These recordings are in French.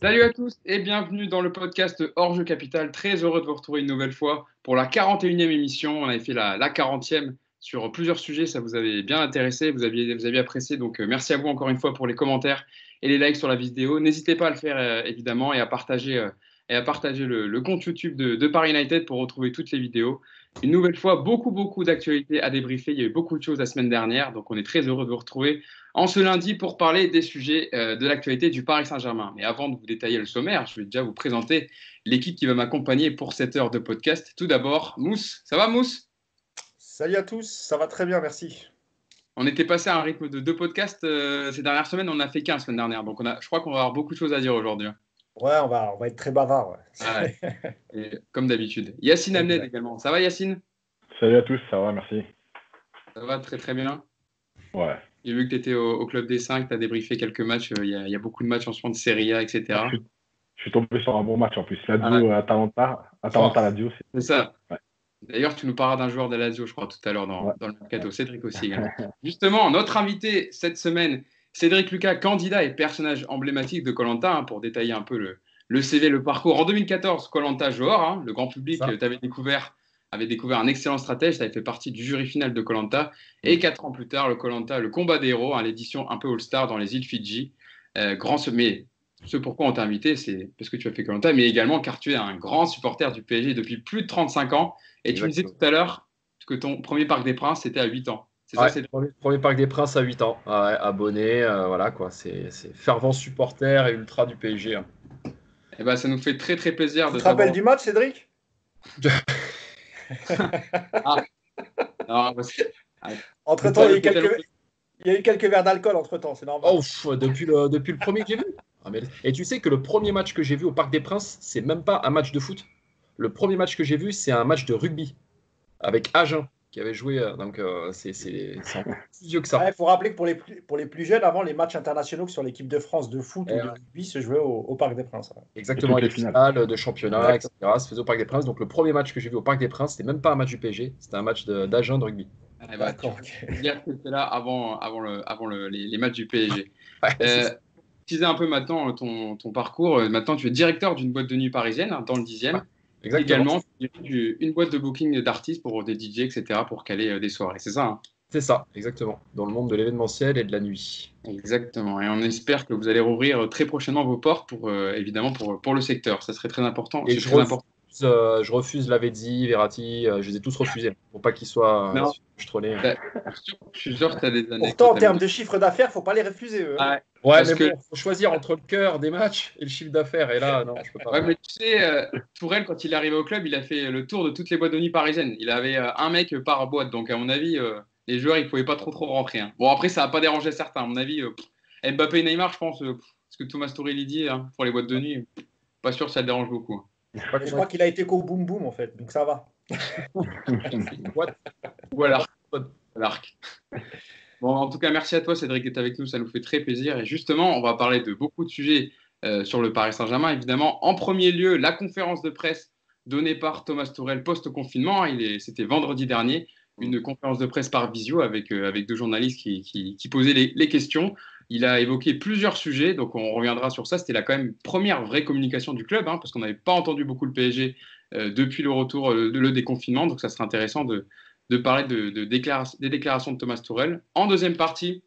Salut à tous et bienvenue dans le podcast Hors-jeu Capital. Très heureux de vous retrouver une nouvelle fois pour la 41e émission. On avait fait la 40e sur plusieurs sujets, ça vous avait bien intéressé, vous aviez apprécié. Donc merci à vous encore une fois pour les commentaires et les likes sur la vidéo. N'hésitez pas à le faire évidemment et à partager, le compte YouTube de Paris United pour retrouver toutes les vidéos. Une nouvelle fois, beaucoup d'actualités à débriefer. Il y a eu beaucoup de choses la semaine dernière, donc on est très heureux de vous retrouver en ce lundi pour parler des sujets de l'actualité du Paris Saint-Germain. Mais avant de vous détailler le sommaire, je vais déjà vous présenter l'équipe qui va m'accompagner pour cette heure de podcast. Tout d'abord, Mousse. Ça va, Mousse? Salut à tous, ça va très bien, merci. On était passé à un rythme de deux podcasts ces dernières semaines, on n'a fait qu'un la semaine dernière. Donc je crois qu'on va avoir beaucoup de choses à dire aujourd'hui. Ouais, on va être très bavard. Ah ouais. Et, comme d'habitude. Yacine Amned également. Ça va, Yacine? Salut à tous, ça va, merci. Ça va très bien. Ouais. J'ai vu que tu étais au Club des 5, tu as débriefé quelques matchs. Il y a beaucoup de matchs en ce moment de Serie A, etc. Je suis tombé sur un bon match en plus. Lazio, Atalanta, Lazio. C'est ça. Ouais. D'ailleurs, tu nous parleras d'un joueur de Lazio, je crois, tout à l'heure dans le mercato. Cédric aussi également. Justement, notre invité cette semaine, Cédric Lucas, candidat et personnage emblématique de Koh-Lanta, pour détailler un peu le CV, le parcours. En 2014, Koh-Lanta Johor, le grand public, tu avais découvert un excellent stratège, tu avais fait partie du jury final de Koh-Lanta. Et 4 ans plus tard, le Koh-Lanta, le combat des héros, l'édition un peu All-Star dans les îles Fidji. Mais ce pourquoi on t'a invité, c'est parce que tu as fait Koh-Lanta, mais également car tu es un grand supporter du PSG depuis plus de 35 ans. Et tu me disais tout à l'heure que ton premier Parc des Princes, c'était à 8 ans. C'est ça, c'est le premier Parc des Princes à 8 ans. Ouais, abonné, voilà quoi. C'est fervent supporter et ultra du PSG. Hein. Et ben, ça nous fait très plaisir de te rappelles du match, Cédric? Entre-temps, il y a eu quelques verres d'alcool entre-temps, c'est normal. Oh, depuis le premier que j'ai vu. Et tu sais que le premier match que j'ai vu au Parc des Princes, c'est même pas un match de foot. Le premier match que j'ai vu, c'est un match de rugby avec Agen qui avait joué. Donc, c'est encore plus vieux que ça. Il faut rappeler que pour les plus jeunes, avant, les matchs internationaux sur l'équipe de France de foot ou de rugby se jouaient au Parc des Princes. Ouais. Exactement, les finales de championnat, etc. se faisaient au Parc des Princes. Donc, le premier match que j'ai vu au Parc des Princes, c'était même pas un match du PSG, c'était un match d'Agen de rugby. Tu dire que c'était là avant les matchs du PSG. Disais un peu maintenant ton parcours. Maintenant, tu es directeur d'une boîte de nuit parisienne dans le 10e. Ouais, également, tu diriges une boîte de booking d'artistes pour des DJ, etc., pour caler des soirées. C'est ça, hein? C'est ça, exactement. Dans le monde de l'événementiel et de la nuit. Exactement. Et on espère que vous allez rouvrir très prochainement vos portes évidemment pour le secteur. Ça serait très important. Et je refuse Lavezzi, Verratti, je les ai tous refusés pour pas qu'ils soient trollés. Je suis sûr que tu as des années. Pourtant, en termes de chiffre d'affaires, il ne faut pas les refuser. Eux. Ouais, mais bon, faut choisir entre le cœur des matchs et le chiffre d'affaires. Et là, non, je peux pas. Ouais, mais tu sais, Tourelle, quand il est arrivé au club, il a fait le tour de toutes les boîtes de nuit parisiennes. Il avait un mec par boîte. Donc, à mon avis, les joueurs, ils ne pouvaient pas trop rentrer. Hein. Bon, après, ça n'a pas dérangé certains. À mon avis, Mbappé et Neymar, je pense, ce que Thomas Tuchel dit pour les boîtes de nuit, pas sûr que ça le dérange beaucoup. Je crois qu'il a été qu'au boum boum en fait, donc ça va. Ou à l'arc. Bon, en tout cas, merci à toi, Cédric, d'être avec nous. Ça nous fait très plaisir. Et justement, on va parler de beaucoup de sujets sur le Paris Saint-Germain. Évidemment, en premier lieu, la conférence de presse donnée par Thomas Tuchel post-confinement. C'était vendredi dernier, une conférence de presse par visio avec deux journalistes qui posaient les questions. Il a évoqué plusieurs sujets, donc on reviendra sur ça. C'était quand même première vraie communication du club, parce qu'on n'avait pas entendu beaucoup le PSG depuis le retour, le déconfinement. Donc ça serait intéressant de parler des déclarations de Thomas Tuchel. En deuxième partie,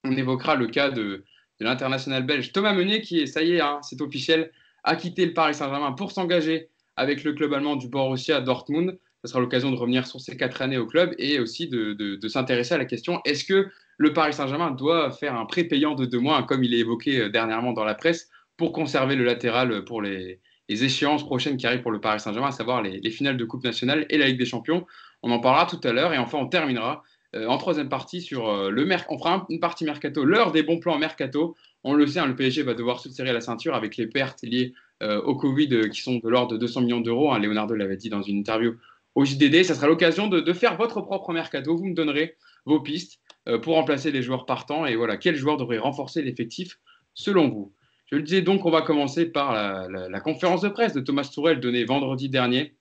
on évoquera le cas de l'international belge Thomas Meunier, qui est, ça y est, c'est officiel, a quitté le Paris Saint-Germain pour s'engager avec le club allemand du Borussia Dortmund. Ce sera l'occasion de revenir sur ces 4 années au club et aussi de s'intéresser à la question, est-ce que le Paris Saint-Germain doit faire un prêt payant de 2 mois, comme il est évoqué dernièrement dans la presse, pour conserver le latéral pour les échéances prochaines qui arrivent pour le Paris Saint-Germain, à savoir les finales de Coupe nationale et la Ligue des Champions. On en parlera tout à l'heure. Et enfin, on terminera en troisième partie sur on fera une partie mercato, l'heure des bons plans mercato. On le sait, le PSG va devoir se serrer la ceinture avec les pertes liées au Covid qui sont de l'ordre de 200 millions d'euros. Leonardo l'avait dit dans une interview au JDD. Ça sera l'occasion de faire votre propre mercato. Vous me donnerez vos pistes pour remplacer les joueurs partants. Et voilà, quel joueur devrait renforcer l'effectif selon vous? Je le disais donc, on va commencer par la conférence de presse de Thomas Tuchel donnée vendredi dernier,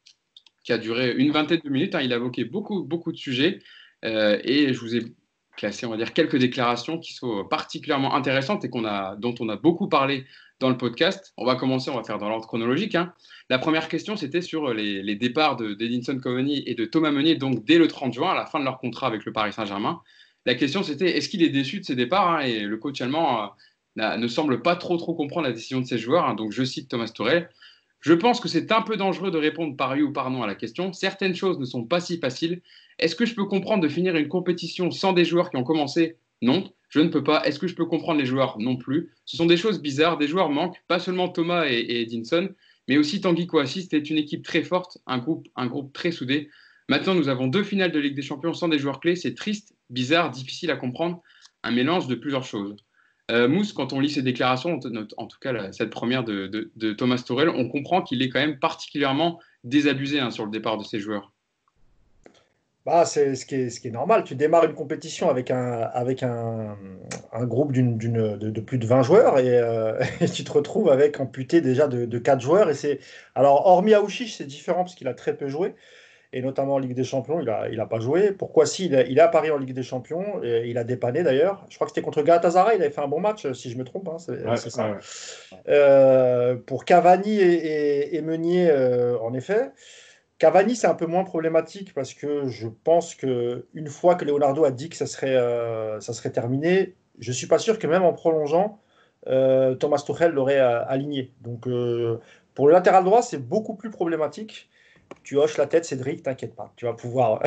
qui a duré une vingtaine de minutes. Il a évoqué beaucoup de sujets. Et je vous ai classer, on va dire, quelques déclarations qui sont particulièrement intéressantes et dont on a beaucoup parlé dans le podcast. On va faire dans l'ordre chronologique. Hein. La première question, c'était sur les départs d'Edinson Cavani et de Thomas Meunier, donc dès le 30 juin, à la fin de leur contrat avec le Paris Saint-Germain. La question, c'était est-ce qu'il est déçu de ces départs, hein, et le coach allemand ne semble pas trop comprendre la décision de ses joueurs. Hein. Donc, je cite Thomas Tuchel. Je pense que c'est un peu dangereux de répondre par oui ou par non à la question. Certaines choses ne sont pas si faciles. Est-ce que je peux comprendre de finir une compétition sans des joueurs qui ont commencé ? Non, je ne peux pas. Est-ce que je peux comprendre les joueurs ? Non plus. Ce sont des choses bizarres. Des joueurs manquent, pas seulement Thomas et Edinson, mais aussi Tanguy Kouassi. C'était une équipe très forte, un groupe très soudé. Maintenant, nous avons 2 finales de Ligue des Champions sans des joueurs clés. C'est triste, bizarre, difficile à comprendre. Un mélange de plusieurs choses. Mousse, quand on lit ces déclarations, en tout cas cette première de Thomas Tuchel, on comprend qu'il est quand même particulièrement désabusé, hein, sur le départ de ses joueurs. Bah, c'est ce qui est normal. Tu démarres une compétition avec un groupe de plus de 20 joueurs et tu te retrouves avec amputé déjà de 4 joueurs. Alors, hormis Aouchiche, c'est différent parce qu'il a très peu joué. Et notamment en Ligue des Champions, il a pas joué. Pourquoi si il est à Paris en Ligue des Champions, et il a dépanné d'ailleurs. Je crois que c'était contre Galatasaray, il avait fait un bon match, si je me trompe. Hein, c'est ça. Ouais. Pour Cavani et Meunier, en effet. Cavani, c'est un peu moins problématique parce que je pense qu'une fois que Leonardo a dit que ça serait terminé, je ne suis pas sûr que même en prolongeant, Thomas Tuchel l'aurait aligné. Donc, pour le latéral droit, c'est beaucoup plus problématique. Tu hoches la tête, Cédric, t'inquiète pas, tu vas pouvoir.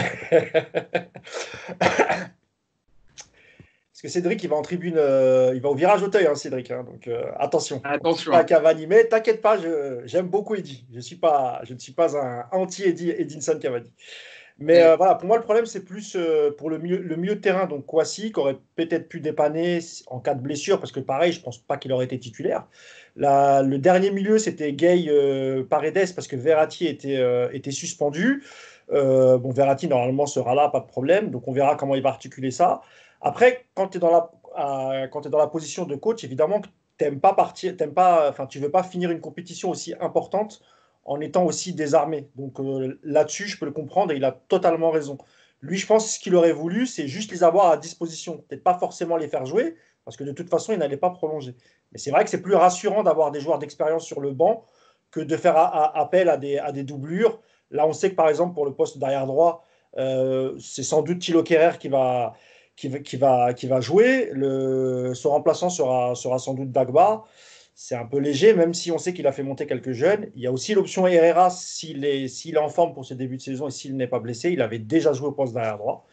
Parce que Cédric, il va en tribune, il va au virage Auteuil, hein, Cédric. Hein, donc attention. Attention. Pas Cavani, mais t'inquiète pas, j'aime beaucoup Eddy. Je ne suis pas un anti-Edinson Cavani. Mais voilà, pour moi, le problème, c'est plus pour le milieu de terrain. Donc Kouassi, qui aurait peut-être pu dépanner en cas de blessure, parce que pareil, je ne pense pas qu'il aurait été titulaire. Le dernier milieu, c'était Gay Paredes, parce que Verratti était suspendu. Verratti, normalement, sera là, pas de problème. Donc on verra comment il va articuler ça. Après, quand tu es dans la position de coach, évidemment que tu ne veux pas finir une compétition aussi importante en étant aussi désarmé. Donc là-dessus, je peux le comprendre et il a totalement raison. Lui, je pense que ce qu'il aurait voulu, c'est juste les avoir à disposition. Peut-être pas forcément les faire jouer, parce que de toute façon, il n'allait pas prolonger. Mais c'est vrai que c'est plus rassurant d'avoir des joueurs d'expérience sur le banc que de faire appel à des doublures. Là, on sait que par exemple, pour le poste d'arrière droit, c'est sans doute Thilo Kehrer qui va jouer. Son remplaçant sera sans doute Dagba. C'est un peu léger, même si on sait qu'il a fait monter quelques jeunes. Il y a aussi l'option Herrera, s'il est en forme pour ce début de saison et s'il n'est pas blessé. Il avait déjà joué au poste d'arrière droit.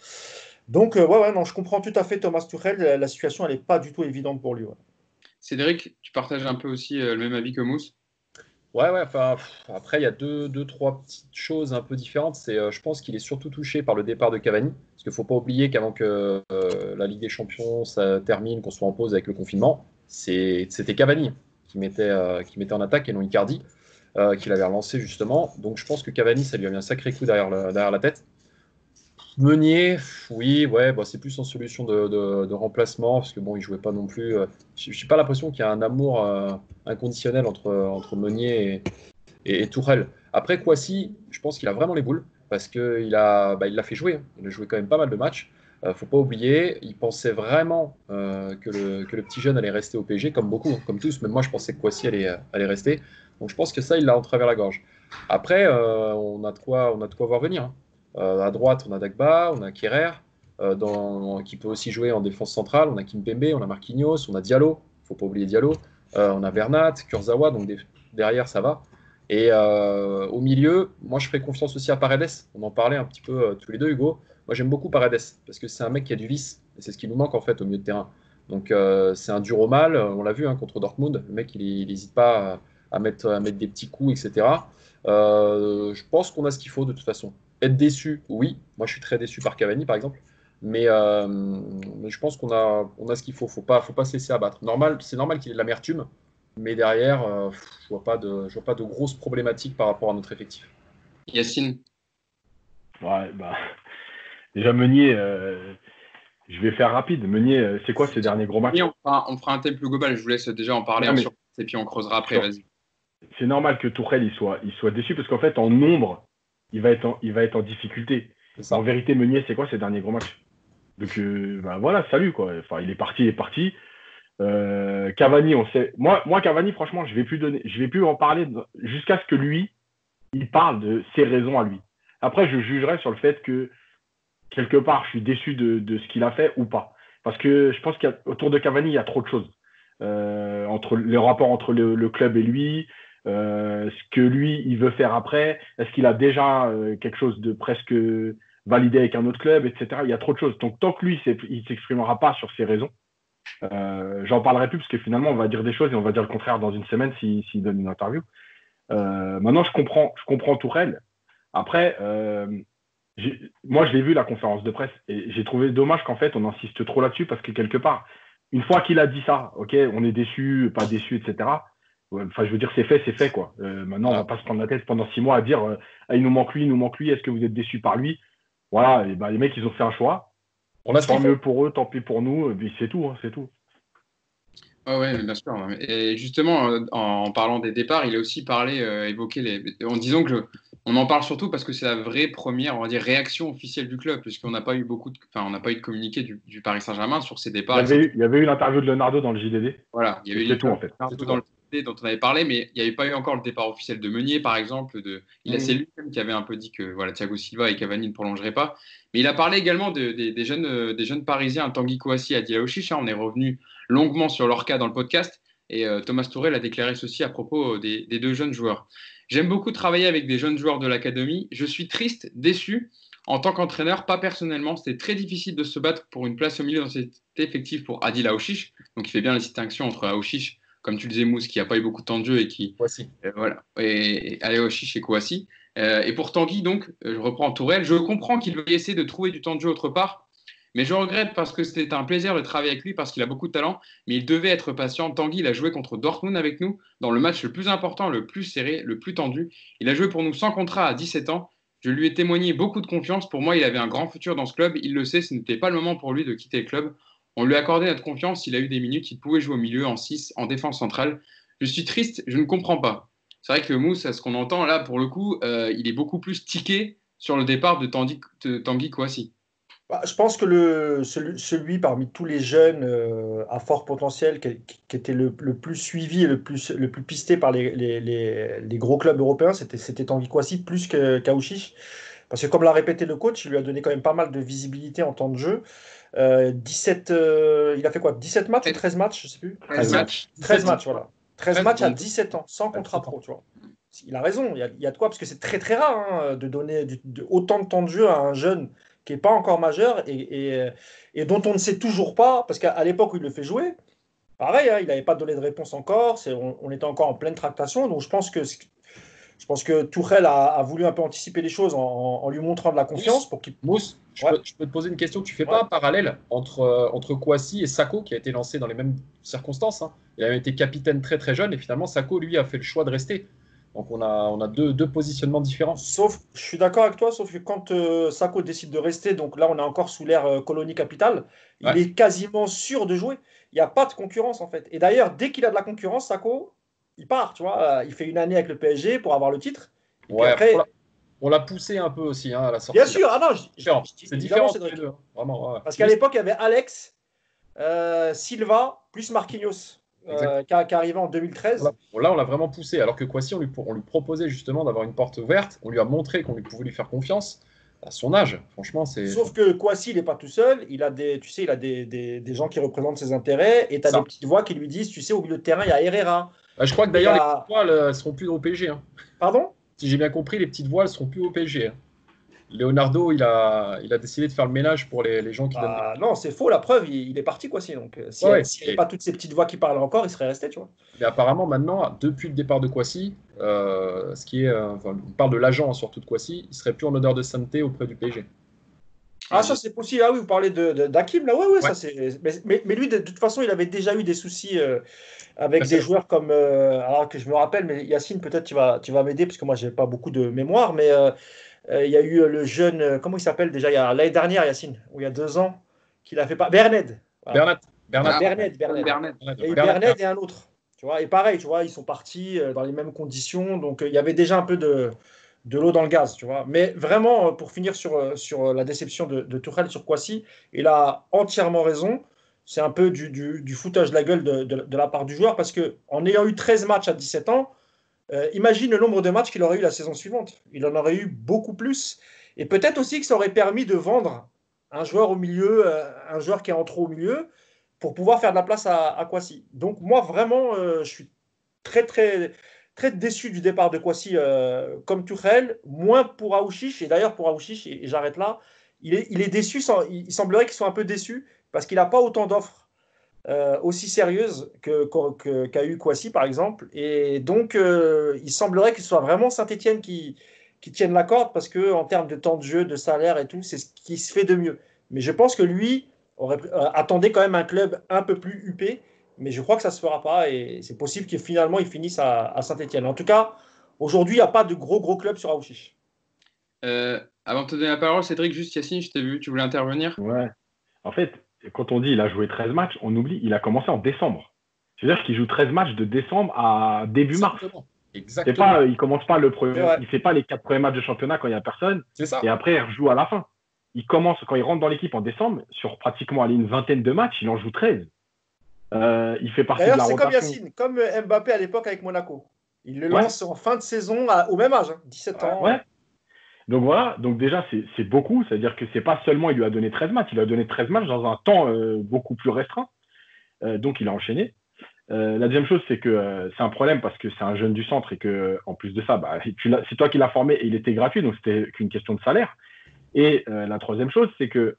Donc, non, je comprends tout à fait Thomas Tuchel. La situation, elle n'est pas du tout évidente pour lui. Ouais. Cédric, tu partages un peu aussi le même avis que Mousse ? Ouais, après, il y a deux, trois petites choses un peu différentes. Je pense qu'il est surtout touché par le départ de Cavani. Parce qu'il ne faut pas oublier qu'avant que la Ligue des Champions ça termine, qu'on soit en pause avec le confinement, c'était Cavani qui mettait en attaque et non Icardi, qui l'avait relancé justement. Donc je pense que Cavani, ça lui a mis un sacré coup derrière la tête. Meunier, oui, ouais, c'est plus en solution de remplacement, parce que bon, il jouait pas non plus. Je n'ai pas l'impression qu'il y a un amour inconditionnel entre Meunier et Tourelle. Après, Kouassi, je pense qu'il a vraiment les boules, parce qu'il l'a fait jouer. Il a joué quand même pas mal de matchs. Faut pas oublier, il pensait vraiment que le petit jeune allait rester au PSG, comme beaucoup, comme tous. Même moi, je pensais que Kouassi allait rester. Donc je pense que ça, il l'a en travers la gorge. Après, on a de quoi voir venir. Hein. À droite, on a Dagba, on a Kehrer, qui peut aussi jouer en défense centrale. On a Kimpembe, on a Marquinhos, on a Diallo. Il ne faut pas oublier Diallo. On a Bernat, Kurzawa, donc derrière, ça va. Et au milieu, moi, je ferai confiance aussi à Paredes. On en parlait un petit peu tous les deux, Hugo. Moi, j'aime beaucoup Paredes, parce que c'est un mec qui a du vice. Et c'est ce qui nous manque, en fait, au milieu de terrain. Donc, c'est un dur au mal. On l'a vu contre Dortmund. Le mec, il n'hésite pas à mettre des petits coups, etc. Je pense qu'on a ce qu'il faut, de toute façon. Être déçu, oui. Moi, je suis très déçu par Cavani, par exemple. Mais je pense qu'on a ce qu'il faut. Faut pas se laisser abattre. C'est normal qu'il ait de l'amertume. Mais derrière, je vois pas de grosses problématiques par rapport à notre effectif. Yacine. Ouais, déjà Meunier, je vais faire rapide. Meunier, c'est quoi ses derniers gros matchs ? On fera un thème plus global. Je vous laisse déjà en parler et puis on creusera après. Vas-y. C'est normal que Tuchel il soit déçu parce qu'en fait en nombre il va être en difficulté. En vérité, Meunier, c'est quoi ses derniers gros matchs ? Donc bah, voilà, salut quoi. Enfin, il est parti. Cavani, on sait. Moi, Cavani, franchement, je vais plus en parler jusqu'à ce que lui, il parle de ses raisons à lui. Après, je jugerai sur le fait que quelque part, je suis déçu de ce qu'il a fait ou pas. Parce que je pense qu'autour de Cavani, il y a trop de choses. Entre les rapports entre le club et lui, ce que lui, il veut faire après, est-ce qu'il a déjà quelque chose de presque validé avec un autre club, etc. Il y a trop de choses. Donc, tant que lui, il ne s'exprimera pas sur ses raisons, j'en parlerai plus parce que finalement, on va dire des choses et on va dire le contraire dans une semaine s'il donne une interview. Maintenant, je comprends Tourelle. Après, moi, je l'ai vu la conférence de presse et j'ai trouvé dommage qu'en fait, on insiste trop là-dessus parce que quelque part, une fois qu'il a dit ça, ok, on est déçu, pas déçu, etc. Enfin, je veux dire, c'est fait, quoi. Maintenant, on va pas se prendre la tête pendant 6 mois à dire ah, il nous manque lui, est-ce que vous êtes déçus par lui? Voilà, et ben, les mecs, ils ont fait un choix. Tant mieux pour eux, tant pis pour nous, et puis c'est tout, hein, c'est tout. Ouais, bien sûr. Et justement, en parlant des départs, il a aussi évoqué en disant que on en parle surtout parce que c'est la vraie première, on va dire, réaction officielle du club, puisqu'on n'a pas eu on n'a pas eu de communiqué du Paris Saint-Germain sur ses départs. Il y avait eu l'interview de Leonardo dans le JDD. Voilà, il y avait eu l'interview de Leonardo dans le JDD dont on avait parlé, mais il n'y avait pas eu encore le départ officiel de Meunier, par exemple. C'est lui-même qui avait un peu dit que voilà, Thiago Silva et Cavani ne prolongeraient pas. Mais il a parlé également des jeunes Parisiens, Tanguy Kouassi et Adil Aouchiche. On est revenu longuement sur leur cas dans le podcast. Et Thomas Tuchel a déclaré ceci à propos des deux jeunes joueurs. J'aime beaucoup travailler avec des jeunes joueurs de l'académie. Je suis triste, déçu. En tant qu'entraîneur, pas personnellement, c'était très difficile de se battre pour une place au milieu dans cet effectif pour Adil Aouchiche. Donc il fait bien la distinction entre Aouchiche, comme tu le disais, Mousse, qui n'a pas eu beaucoup de temps de jeu et qui. Kouassi. Voilà. Et Aouchiche et Kouassi. Et pour Tanguy, donc, je reprends Tourelle. Je comprends qu'il veuille essayer de trouver du temps de jeu autre part. Mais je regrette parce que c'était un plaisir de travailler avec lui parce qu'il a beaucoup de talent, mais il devait être patient. Tanguy, il a joué contre Dortmund avec nous dans le match le plus important, le plus serré, le plus tendu. Il a joué pour nous sans contrat à 17 ans. Je lui ai témoigné beaucoup de confiance. Pour moi, il avait un grand futur dans ce club. Il le sait, ce n'était pas le moment pour lui de quitter le club. On lui a accordé notre confiance. Il a eu des minutes. Il pouvait jouer au milieu, en 6, en défense centrale. Je suis triste, je ne comprends pas. C'est vrai que Mousse, à ce qu'on entend là, pour le coup, il est beaucoup plus tiqué sur le départ de Tanguy Kouassi. Je pense que celui parmi tous les jeunes à fort potentiel qui était le plus suivi et le plus pisté par les gros clubs européens, c'était Tanguy Kouassi plus qu'Aouchiche. Parce que comme l'a répété le coach, il lui a donné quand même pas mal de visibilité en temps de jeu. 17, il a fait quoi? 17 matchs ou 13 matchs? Je sais plus. 13 matchs. 13 matchs, voilà. 13 matchs à 17 ans, sans contrat pro, tu vois. Il a raison, il y a de quoi, parce que c'est très très rare hein, de donner autant de temps de jeu à un jeune qui n'est pas encore majeur et dont on ne sait toujours pas, parce qu'à l'époque où il le fait jouer, pareil, hein, il n'avait pas donné de réponse encore, on était encore en pleine tractation, donc je pense que Tuchel a voulu un peu anticiper les choses en lui montrant de la confiance pour qu'il... Mousse, je peux te poser une question. Tu fais pas un parallèle entre Kouassi et Sakho qui a été lancé dans les mêmes circonstances hein. Il avait été capitaine très très jeune et finalement Sakho lui a fait le choix de rester. Donc on a deux positionnements différents. Je suis d'accord avec toi, sauf que quand Sakho décide de rester, donc là on est encore sous l'ère colonie capitale, il est quasiment sûr de jouer. Il n'y a pas de concurrence en fait. Et d'ailleurs, dès qu'il a de la concurrence, Sakho, il part, tu vois. Il fait une année avec le PSG pour avoir le titre. Et puis après, on l'a poussé un peu aussi hein, à la sortie. Bien sûr, c'est différent entre les deux. Vraiment, Parce qu'à l'époque, il y avait Alex, Silva, plus Marquinhos. Qui arrivait en 2013. Là, on l'a vraiment poussé, alors que Kouassi, on lui proposait justement d'avoir une porte ouverte. On lui a montré qu'on pouvait lui faire confiance à son âge. Franchement, c'est. Sauf que Kouassi, il n'est pas tout seul. Il a des gens qui représentent ses intérêts. Et tu as des petites voix qui lui disent, tu sais, au milieu de terrain, il y a Herrera. Je crois que d'ailleurs, les petites voiles ne seront plus au PSG. Hein. Pardon? Si j'ai bien compris, les petites voiles ne seront plus au PSG. Hein. Leonardo, il a décidé de faire le ménage pour les gens qui donnent. Non, c'est faux, la preuve, il est parti Kouassi. Donc, s'il n'y avait pas toutes ces petites voix qui parlent encore, il serait resté, tu vois. Mais apparemment, maintenant, depuis le départ de Kouassi, on parle de l'agent surtout de Kouassi, il serait plus en odeur de sainteté auprès du PSG. Ah, ça c'est possible. Ah oui, vous parlez d'Hakim, là, ouais. Ça c'est. Mais lui, de toute façon, il avait déjà eu des soucis avec des joueurs comme. Alors que je me rappelle, mais Yacine, peut-être tu vas m'aider, parce que moi, j'ai pas beaucoup de mémoire, mais. Il y a eu le jeune, comment il s'appelle déjà, l'année dernière, Yacine, ou il y a 2 ans, qu'il a fait pas. Berned. Voilà. Berned. Il y a eu Berned et un autre. Tu vois, et pareil, tu vois, ils sont partis dans les mêmes conditions. Donc, il y avait déjà un peu de l'eau dans le gaz, tu vois. Mais vraiment, pour finir sur la déception de Tuchel sur Kouassi, il a entièrement raison. C'est un peu du foutage de la gueule de la part du joueur parce qu'en ayant eu 13 matchs à 17 ans, imagine le nombre de matchs qu'il aurait eu la saison suivante. Il en aurait eu beaucoup plus. Et peut-être aussi que ça aurait permis de vendre un joueur au milieu, un joueur qui est en trop au milieu, pour pouvoir faire de la place à Kouassi. Donc moi, vraiment, je suis très, très, très déçu du départ de Kouassi comme Tuchel, moins pour Aouchiche. Et d'ailleurs, pour Aouchiche, et j'arrête là, il est déçu, il semblerait qu'il soit un peu déçu parce qu'il n'a pas autant d'offres aussi sérieuse qu'a eu Kouassi, par exemple. Et donc, il semblerait que ce soit vraiment Saint-Etienne qui tienne la corde parce qu'en termes de temps de jeu, de salaire et tout, c'est ce qui se fait de mieux. Mais je pense que lui attendait quand même un club un peu plus huppé. Mais je crois que ça ne se fera pas et c'est possible qu'il finalement il finisse à Saint-Etienne. En tout cas, aujourd'hui, il n'y a pas de gros club sur Aouchiche. Avant de te donner la parole, Cédric, juste Yacine, je t'ai vu, tu voulais intervenir? Ouais. En fait, quand on dit il a joué 13 matchs, on oublie, il a commencé en décembre. C'est-à-dire qu'il joue 13 matchs de décembre à début mars. Exactement. Pas, il commence pas le premier, Ouais. il fait pas les 4 premiers matchs de championnat quand il n'y a personne. C'est ça. Et après, il rejoue à la fin. Il commence, quand il rentre dans l'équipe en décembre, sur pratiquement une vingtaine de matchs, il en joue 13. Il fait partie de D'ailleurs, la c'est comme rotation. Yacine, comme Mbappé à l'époque avec Monaco. Il le Ouais. lance en fin de saison au même âge, 17 ans. Ouais. Donc voilà, donc déjà c'est beaucoup, c'est-à-dire que c'est pas seulement il lui a donné 13 matchs, il lui a donné 13 matchs dans un temps beaucoup plus restreint. Donc il a enchaîné. La deuxième chose, c'est que c'est un problème parce que c'est un jeune du centre et que en plus de ça, bah, c'est toi qui l'as formé et il était gratuit, donc c'était qu'une question de salaire. Et la troisième chose, c'est que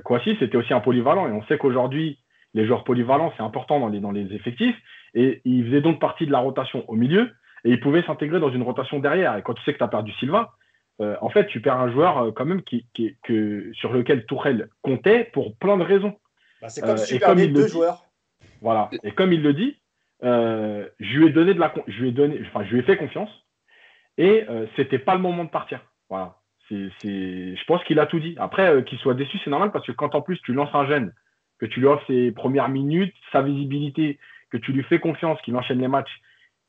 Kouassi, c'était aussi un polyvalent et on sait qu'aujourd'hui, les joueurs polyvalents, c'est important dans les effectifs et il faisait donc partie de la rotation au milieu et il pouvait s'intégrer dans une rotation derrière. Et quand tu sais que tu as perdu Silva, en fait, tu perds un joueur quand même sur lequel Tourelle comptait pour plein de raisons. Bah, c'est comme si tu perdais deux joueurs. Voilà. Et comme il le dit, je lui ai fait confiance et c'était pas le moment de partir. Voilà. Je pense qu'il a tout dit. Après, qu'il soit déçu, c'est normal parce que quand en plus tu lances un jeune, que tu lui offres ses premières minutes, sa visibilité, que tu lui fais confiance, qu'il enchaîne les matchs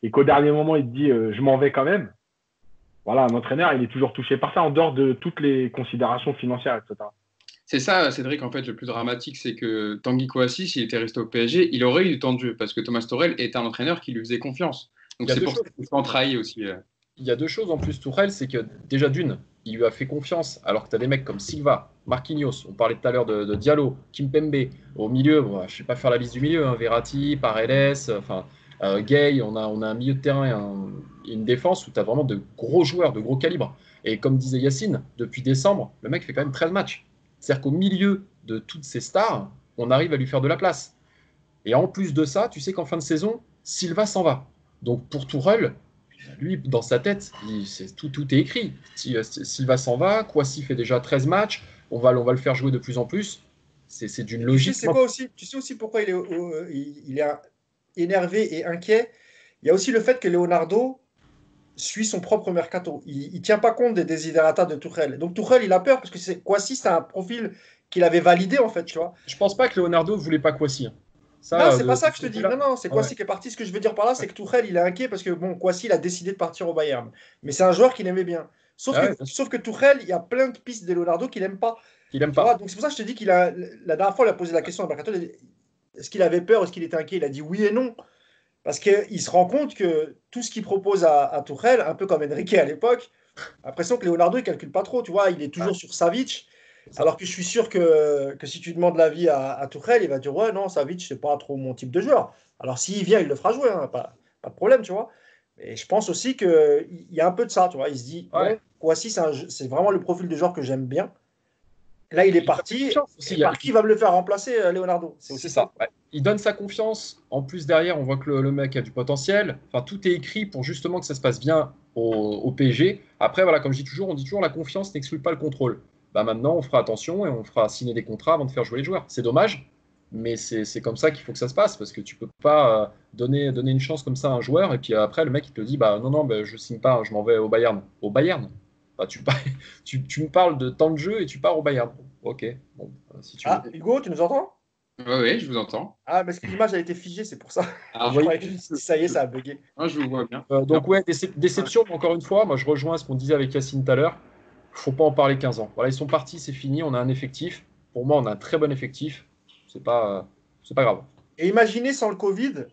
et qu'au dernier moment il te dit je m'en vais quand même. Voilà, un entraîneur, il est toujours touché par ça, en dehors de toutes les considérations financières, etc. C'est ça, Cédric, en fait, le plus dramatique, c'est que Tanguy Kouassi, s'il était resté au PSG, il aurait eu du temps de jeu, parce que Thomas Tuchel est un entraîneur qui lui faisait confiance. Donc c'est pour ça qu'il faut en trahir aussi. Il y a deux choses en plus, Tuchel, c'est que déjà d'une, il lui a fait confiance, alors que tu as des mecs comme Silva, Marquinhos, on parlait tout à l'heure de Diallo, Kimpembe, au milieu, bon, je ne vais pas faire la liste du milieu, hein, Verratti, Paredes, Gay, on a un milieu de terrain et une défense où tu as vraiment de gros joueurs, de gros calibre. Et comme disait Yacine, depuis décembre, le mec fait quand même 13 matchs. C'est-à-dire qu'au milieu de toutes ces stars, on arrive à lui faire de la place. Et en plus de ça, tu sais qu'en fin de saison, Silva s'en va. Donc pour Tuchel, lui, dans sa tête, tout est écrit. Silva s'en va, Kouassi fait déjà 13 matchs, on va le faire jouer de plus en plus. C'est d'une logique. Tu sais aussi pourquoi il est énervé et inquiet. Il y a aussi le fait que Leonardo suit son propre mercato. Il ne tient pas compte des desiderata de Tuchel. Donc Tuchel, il a peur parce que Kouassi, c'est un profil qu'il avait validé en fait, tu vois. Je pense pas que Leonardo voulait pas Kouassi. Non, c'est pas ça que je te dis. Non, c'est Kouassi qui est parti. Ce que je veux dire par là, c'est que Tuchel, il est inquiet parce que Kouassi, il a décidé de partir au Bayern. Mais c'est un joueur qu'il aimait bien. Sauf que Tuchel, il y a plein de pistes de Leonardo qu'il n'aime pas. Donc c'est pour ça que je te dis la dernière fois, il a posé la question à mercato. Est-ce qu'il avait peur? Est-ce qu'il était inquiet? Il a dit oui et non. Parce qu'il se rend compte que tout ce qu'il propose à Tuchel, un peu comme Enrique à l'époque, l'impression que Leonardo, il ne calcule pas trop. Tu vois, il est toujours sur Savic. Alors que je suis sûr que si tu demandes l'avis à Tuchel, il va dire ouais, non, Savic, c'est pas trop mon type de joueur. Alors s'il vient, il le fera jouer, hein, pas de problème, tu vois. Et je pense aussi qu'il y a un peu de ça, tu vois. Il se dit, Kouassi, c'est vraiment le profil de joueur que j'aime bien. Là, il est parti. Et par qui va me le faire remplacer, Leonardo? C'est ça. Ouais. Il donne sa confiance. En plus, derrière, on voit que le mec a du potentiel. Enfin, tout est écrit pour justement que ça se passe bien au PSG. Après, voilà, comme on dit toujours, la confiance n'exclut pas le contrôle. Bah, maintenant, on fera attention et on fera signer des contrats avant de faire jouer les joueurs. C'est dommage, mais c'est comme ça qu'il faut que ça se passe parce que tu peux pas donner une chance comme ça à un joueur et puis après, le mec, il te dit bah, non, bah, je signe pas, je m'en vais au Bayern. Au Bayern? Bah, tu me parles de temps de jeu et tu pars au Bayern. Ok. Bon, si tu veux. Hugo, tu nous entends? Oui, je vous entends. Ah, mais l'image a été figée, c'est pour ça. Alors, Je croyais que ça y est, ça a bugué. moi, je vous vois bien. Donc ouais, déception, mais encore une fois, moi je rejoins ce qu'on disait avec Yacine tout à l'heure. Faut pas en parler 15 ans. Voilà, ils sont partis, c'est fini, on a un effectif. Pour moi, on a un très bon effectif. C'est pas grave. Et imaginez, sans le Covid,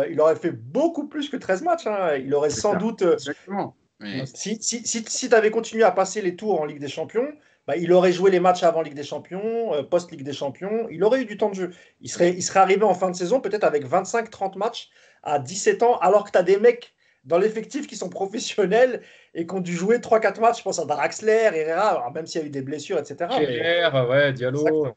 il aurait fait beaucoup plus que 13 matchs. Hein. Il aurait C'est sans ça. doute. Exactement. Mais Si tu avais continué à passer les tours en Ligue des Champions, bah, il aurait joué les matchs avant Ligue des Champions, post-Ligue des Champions. Il aurait eu du temps de jeu. Il serait arrivé en fin de saison, peut-être avec 25-30 matchs à 17 ans, alors que tu as des mecs dans l'effectif qui sont professionnels et qui ont dû jouer 3-4 matchs. Je pense à Draxler, Herrera, alors même s'il y a eu des blessures, etc. Mais... Kerrer, ouais, Diallo. Exactement.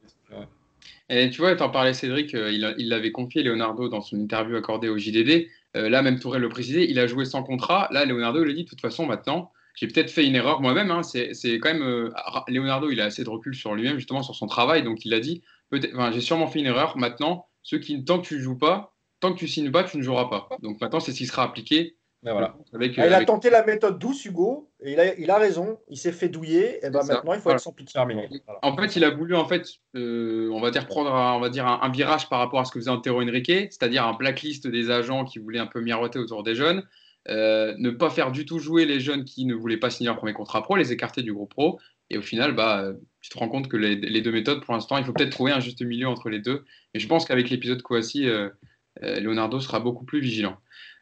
Et tu vois, t'en parlais Cédric, il l'avait confié Leonardo dans son interview accordée au JDD. Là, même Tourelle le précisait, il a joué sans contrat. Là, Leonardo le dit, de toute façon, maintenant, j'ai peut-être fait une erreur moi-même. Hein, c'est quand même. Leonardo, il a assez de recul sur lui-même, justement, sur son travail. Donc, il a dit, j'ai sûrement fait une erreur. Maintenant, tant que tu joues pas, tant que tu signes pas, tu ne joueras pas. Donc, maintenant, c'est ce qui sera appliqué. Mais voilà. Il a tenté la méthode douce, Hugo, et il a raison. Il s'est fait douiller. Et ben maintenant, il faut être sans pitié. Terminé. Voilà. En fait, il a voulu on va dire prendre un virage par rapport à ce que faisait Antero Henrique, c'est-à-dire un blacklist des agents qui voulaient un peu miroiter autour des jeunes, ne pas faire du tout jouer les jeunes qui ne voulaient pas signer leur premier contrat pro, les écarter du groupe pro. Et au final, tu te rends compte que les deux méthodes, pour l'instant, il faut peut-être trouver un juste milieu entre les deux. Et je pense qu'avec l'épisode Kouassi, Leonardo sera beaucoup plus vigilant.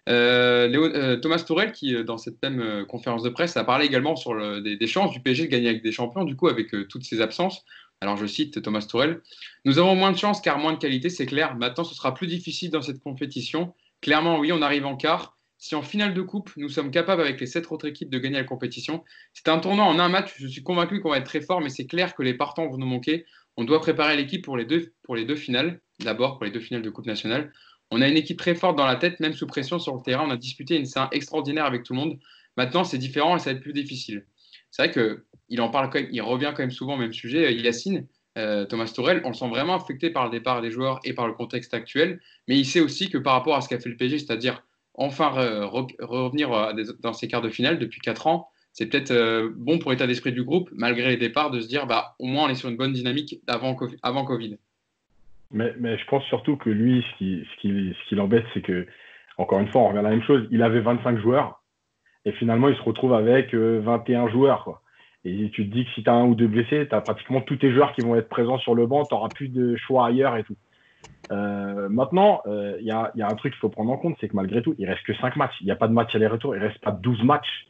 Thomas Tuchel, qui dans cette même conférence de presse a parlé également sur des chances du PSG de gagner avec des champions, du coup avec toutes ces absences. Alors je cite Thomas Tuchel: nous avons moins de chance car moins de qualité, c'est clair. Maintenant ce sera plus difficile dans cette compétition. Clairement oui, on arrive en quart. Si en finale de coupe nous sommes capables avec les 7 autres équipes de gagner la compétition, c'est un tournant en un match. Je suis convaincu qu'on va être très fort, mais c'est clair que les partants vont nous manquer. On doit préparer l'équipe pour les deux finales. D'abord pour les 2 finales de coupe nationale. On a une équipe très forte dans la tête, même sous pression sur le terrain. On a disputé une scène extraordinaire avec tout le monde. Maintenant, c'est différent et ça va être plus difficile. C'est vrai qu'il en parle quand même, il revient quand même souvent au même sujet. Yacine, Thomas Tuchel, on le sent vraiment affecté par le départ des joueurs et par le contexte actuel. Mais il sait aussi que par rapport à ce qu'a fait le PSG, c'est-à-dire enfin revenir dans ces quarts de finale depuis 4 ans, c'est peut-être bon pour l'état d'esprit du groupe, malgré les départs, de se dire au moins on est sur une bonne dynamique avant Covid. Mais je pense surtout que lui, ce qui l'embête, c'est que, encore une fois, on revient à la même chose. Il avait 25 joueurs et finalement, il se retrouve avec 21 joueurs, quoi. Et tu te dis que si tu as un ou deux blessés, tu as pratiquement tous tes joueurs qui vont être présents sur le banc, tu n'auras plus de choix ailleurs et tout. Maintenant, il y a un truc qu'il faut prendre en compte, c'est que malgré tout, il reste que 5 matchs. Il n'y a pas de match aller-retour, il ne reste pas 12 matchs.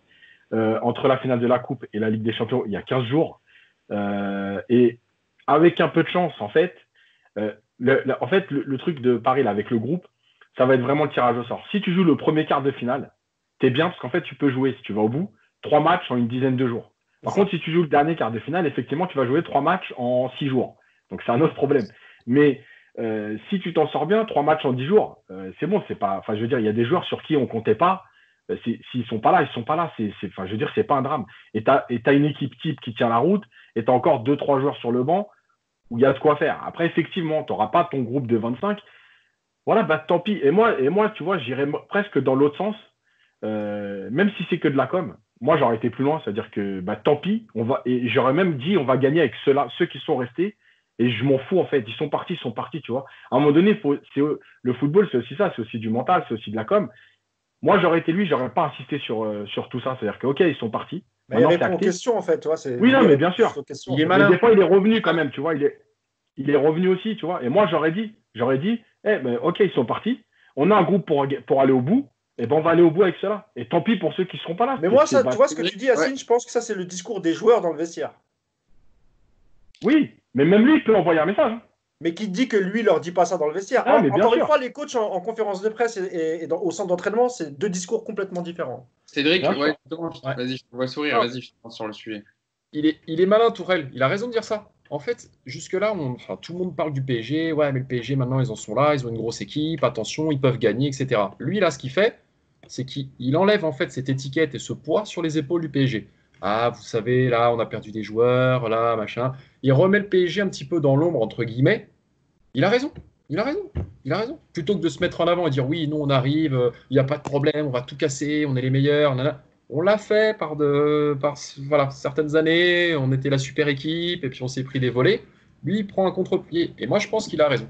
Entre la finale de la Coupe et la Ligue des Champions, il y a 15 jours. Et avec un peu de chance, en fait, le truc de Paris là, avec le groupe, ça va être vraiment le tirage au sort. Si tu joues le premier quart de finale, t'es bien parce qu'en fait, tu peux jouer, si tu vas au bout, 3 matchs en une dizaine de jours. Par contre, si tu joues le dernier quart de finale, effectivement, tu vas jouer 3 matchs en 6 jours. Donc, c'est un autre problème. Mais si tu t'en sors bien, 3 matchs en 10 jours, c'est bon. C'est pas, je veux dire, il y a des joueurs sur qui on comptait pas. S'ils sont pas là, ils sont pas là. Je veux dire, c'est pas un drame. Et tu as une équipe type qui tient la route et tu as encore 2-3 joueurs sur le banc où il y a de quoi faire. Après, effectivement, tu n'auras pas ton groupe de 25. Voilà, tant pis. Et moi, tu vois, j'irais presque dans l'autre sens. Même si c'est que de la com, moi, j'aurais été plus loin. C'est-à-dire que tant pis. Et j'aurais même dit, on va gagner avec ceux qui sont restés. Et je m'en fous, en fait. Ils sont partis, tu vois. À un moment donné, le football, c'est aussi ça. C'est aussi du mental, c'est aussi de la com. Moi, j'aurais été lui, j'aurais pas insisté sur tout ça. C'est-à-dire que, OK, ils sont partis. Il répond aux questions, en fait. Tu vois, oui, non, mais bien sûr. Il est malin. Mais des fois, il est revenu quand même, tu vois. Il est revenu aussi, tu vois. Et moi, j'aurais dit, OK, ils sont partis. On a un groupe pour aller au bout. Et on va aller au bout avec cela. Et tant pis pour ceux qui ne seront pas là. Mais moi, tu vois ce que tu dis, Yacine, je pense que ça, c'est le discours des joueurs dans le vestiaire. Oui, mais même lui, il peut envoyer un message. Mais qui dit que lui, leur dit pas ça dans le vestiaire. Ah, mais encore une fois, les coachs en conférence de presse et au centre d'entraînement, c'est 2 discours complètement différents. Cédric, vas-y, je te vois sourire, vas-y, je pense sur le sujet. Il est malin, Tourelle. Il a raison de dire ça. En fait, jusque-là, tout le monde parle du PSG. Ouais, mais le PSG, maintenant, ils en sont là. Ils ont une grosse équipe. Attention, ils peuvent gagner, etc. Lui, là, ce qu'il fait, c'est qu'il enlève, en fait, cette étiquette et ce poids sur les épaules du PSG. Ah, vous savez, là, on a perdu des joueurs, là, machin. Il remet le PSG un petit peu dans l'ombre, entre guillemets. Il a raison. Plutôt que de se mettre en avant et dire oui, nous, on arrive, il n'y a pas de problème, on va tout casser, on est les meilleurs. On l'a fait par certaines années, on était la super équipe et puis on s'est pris des volets. Lui, il prend un contre-pied. Et moi, je pense qu'il a raison.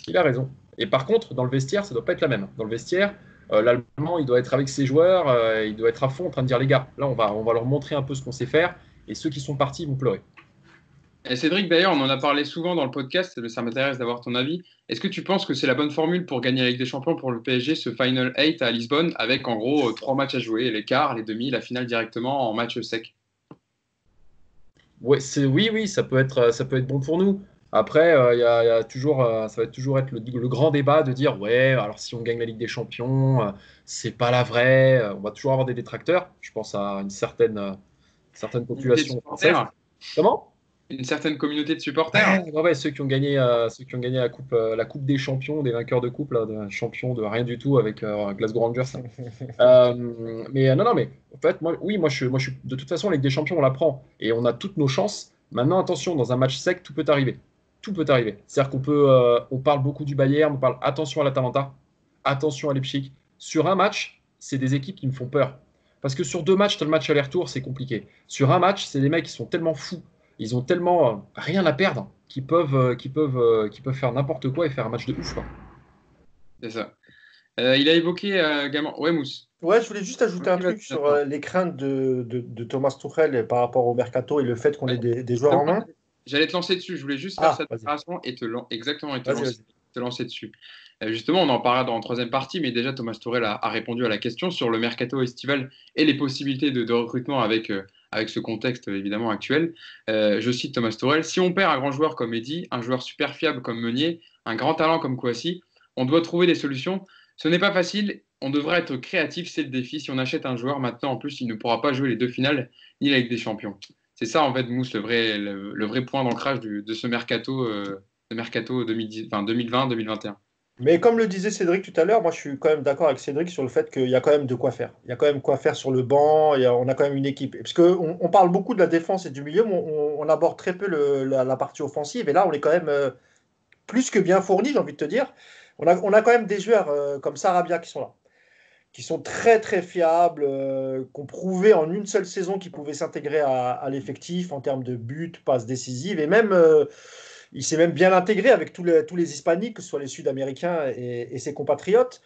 Il a raison. Et par contre, dans le vestiaire, ça ne doit pas être la même. Dans le vestiaire, l'Allemand, il doit être avec ses joueurs, il doit être à fond en train de dire les gars, là, on va leur montrer un peu ce qu'on sait faire. Et ceux qui sont partis, ils vont pleurer. Et Cédric, d'ailleurs, on en a parlé souvent dans le podcast, mais ça m'intéresse d'avoir ton avis. Est-ce que tu penses que c'est la bonne formule pour gagner la Ligue des Champions pour le PSG, ce Final 8 à Lisbonne, avec en gros 3 matchs à jouer, les quarts, les demi, la finale directement en match sec? Ouais, oui, ça peut être bon pour nous. Après, y a toujours, ça va toujours être le grand débat de dire ouais, alors si on gagne la Ligue des Champions, c'est pas la vraie. On va toujours avoir des détracteurs. Je pense à une certaine population française. Comment? Une certaine communauté de supporters. Ouais, ceux qui ont gagné la coupe des champions, des vainqueurs de coupe, là, de champions de rien du tout avec Glasgow Rangers. Mais non, mais en fait, moi, je suis de toute façon, la Ligue des Champions, on la prend et on a toutes nos chances. Maintenant, attention, dans un match sec, tout peut arriver. Tout peut arriver. C'est-à-dire on parle beaucoup du Bayern, on parle attention à l'Atalanta, attention à Leipzig. Sur un match, c'est des équipes qui me font peur. Parce que sur 2 matchs, tu as le match aller-retour, c'est compliqué. Sur un match, c'est des mecs qui sont tellement fous. Ils ont tellement rien à perdre qu'ils peuvent faire n'importe quoi et faire un match de ouf, quoi. C'est ça. Il a évoqué également. Ouais, Mousse. Ouais, je voulais juste ajouter un truc sur les craintes de Thomas Tuchel par rapport au mercato et le fait qu'on ait des joueurs en main. J'allais te lancer dessus. Je voulais juste faire cette déclaration et te lancer dessus. Justement, on en parlera dans la 3e partie, mais déjà Thomas Tuchel a répondu à la question sur le mercato estival et les possibilités de recrutement avec ce contexte évidemment actuel. Je cite Thomas Tuchel: si on perd un grand joueur comme Eddy, un joueur super fiable comme Meunier, un grand talent comme Kouassi, on doit trouver des solutions. Ce n'est pas facile, on devra être créatif, c'est le défi. Si on achète un joueur maintenant, en plus, il ne pourra pas jouer les 2 finales ni la Ligue des Champions. C'est ça, en fait, Mousse, le vrai point d'ancrage de ce mercato 2020-2021. Mais comme le disait Cédric tout à l'heure, moi je suis quand même d'accord avec Cédric sur le fait qu'il y a quand même de quoi faire. Il y a quand même quoi faire sur le banc, on a quand même une équipe. Parce qu'on parle beaucoup de la défense et du milieu, mais on aborde très peu la partie offensive. Et là, on est quand même plus que bien fourni, j'ai envie de te dire. On a quand même des joueurs comme Sarabia qui sont là, qui sont très très fiables, qu'on prouvait en une seule saison qu'ils pouvaient s'intégrer à l'effectif en termes de buts, passes décisives, et même il s'est même bien intégré avec tous les hispaniques, que ce soit les Sud-Américains et ses compatriotes.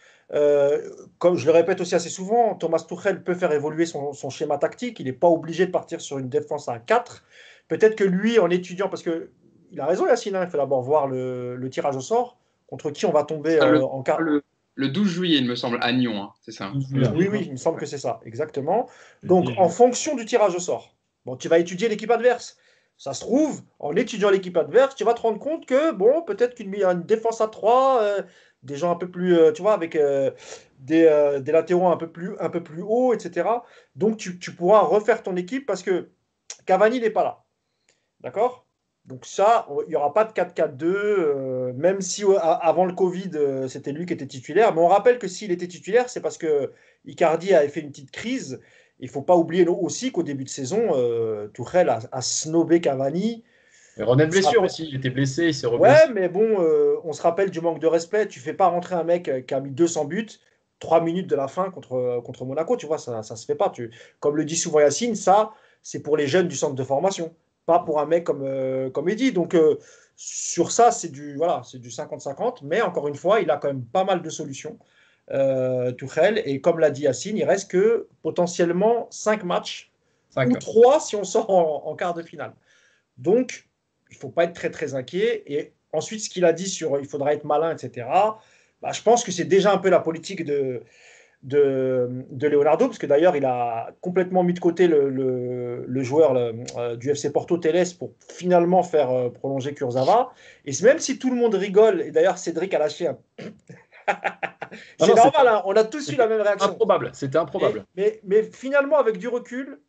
Comme je le répète aussi assez souvent, Thomas Tuchel peut faire évoluer son schéma tactique, il n'est pas obligé de partir sur une défense à 4. Peut-être que lui, en étudiant, parce qu'il a raison Yacine, il faut d'abord voir le tirage au sort, contre qui on va tomber en quart. Le 12 juillet, il me semble, à Nyon, hein, c'est ça. Oui, il me semble que c'est ça, exactement. Donc, en fonction du tirage au sort, bon, tu vas étudier l'équipe adverse. Ça se trouve, en étudiant l'équipe adverse, tu vas te rendre compte que, bon, peut-être qu'une défense à 3, des gens un peu plus, tu vois, avec des latéraux un peu plus hauts, etc. Donc, tu pourras refaire ton équipe parce que Cavani n'est pas là. D'accord ? Donc ça, il n'y aura pas de 4-4-2, même si avant le Covid, c'était lui qui était titulaire. Mais on rappelle que s'il était titulaire, c'est parce que Icardi avait fait une petite crise. Il ne faut pas oublier aussi qu'au début de saison, Tuchel a snobé Cavani. Et René de blessure aussi, il était blessé, il s'est reblessé. Ouais, mais bon, on se rappelle du manque de respect. Tu ne fais pas rentrer un mec qui a mis 200 buts 3 minutes de la fin contre Monaco, tu vois, ça ne se fait pas. Comme le dit souvent Yacine, ça, c'est pour les jeunes du centre de formation. Pas pour un mec comme Eddy. Donc, sur ça, c'est du 50-50. Mais encore une fois, il a quand même pas mal de solutions, Tuchel. Et comme l'a dit Yacine, il reste que potentiellement 5 matchs, ou 3 si on sort en quart de finale. Donc, il ne faut pas être très, très inquiet. Et ensuite, ce qu'il a dit sur il faudra être malin, etc., je pense que c'est déjà un peu la politique de Leonardo, parce que d'ailleurs, il a complètement mis de côté le joueur du FC Porto, Telles, pour finalement faire prolonger Kurzawa. Et même si tout le monde rigole, et d'ailleurs, Cédric a lâché un... c'est normal, hein, on a tous eu la même réaction. C'était improbable. Mais finalement, avec du recul,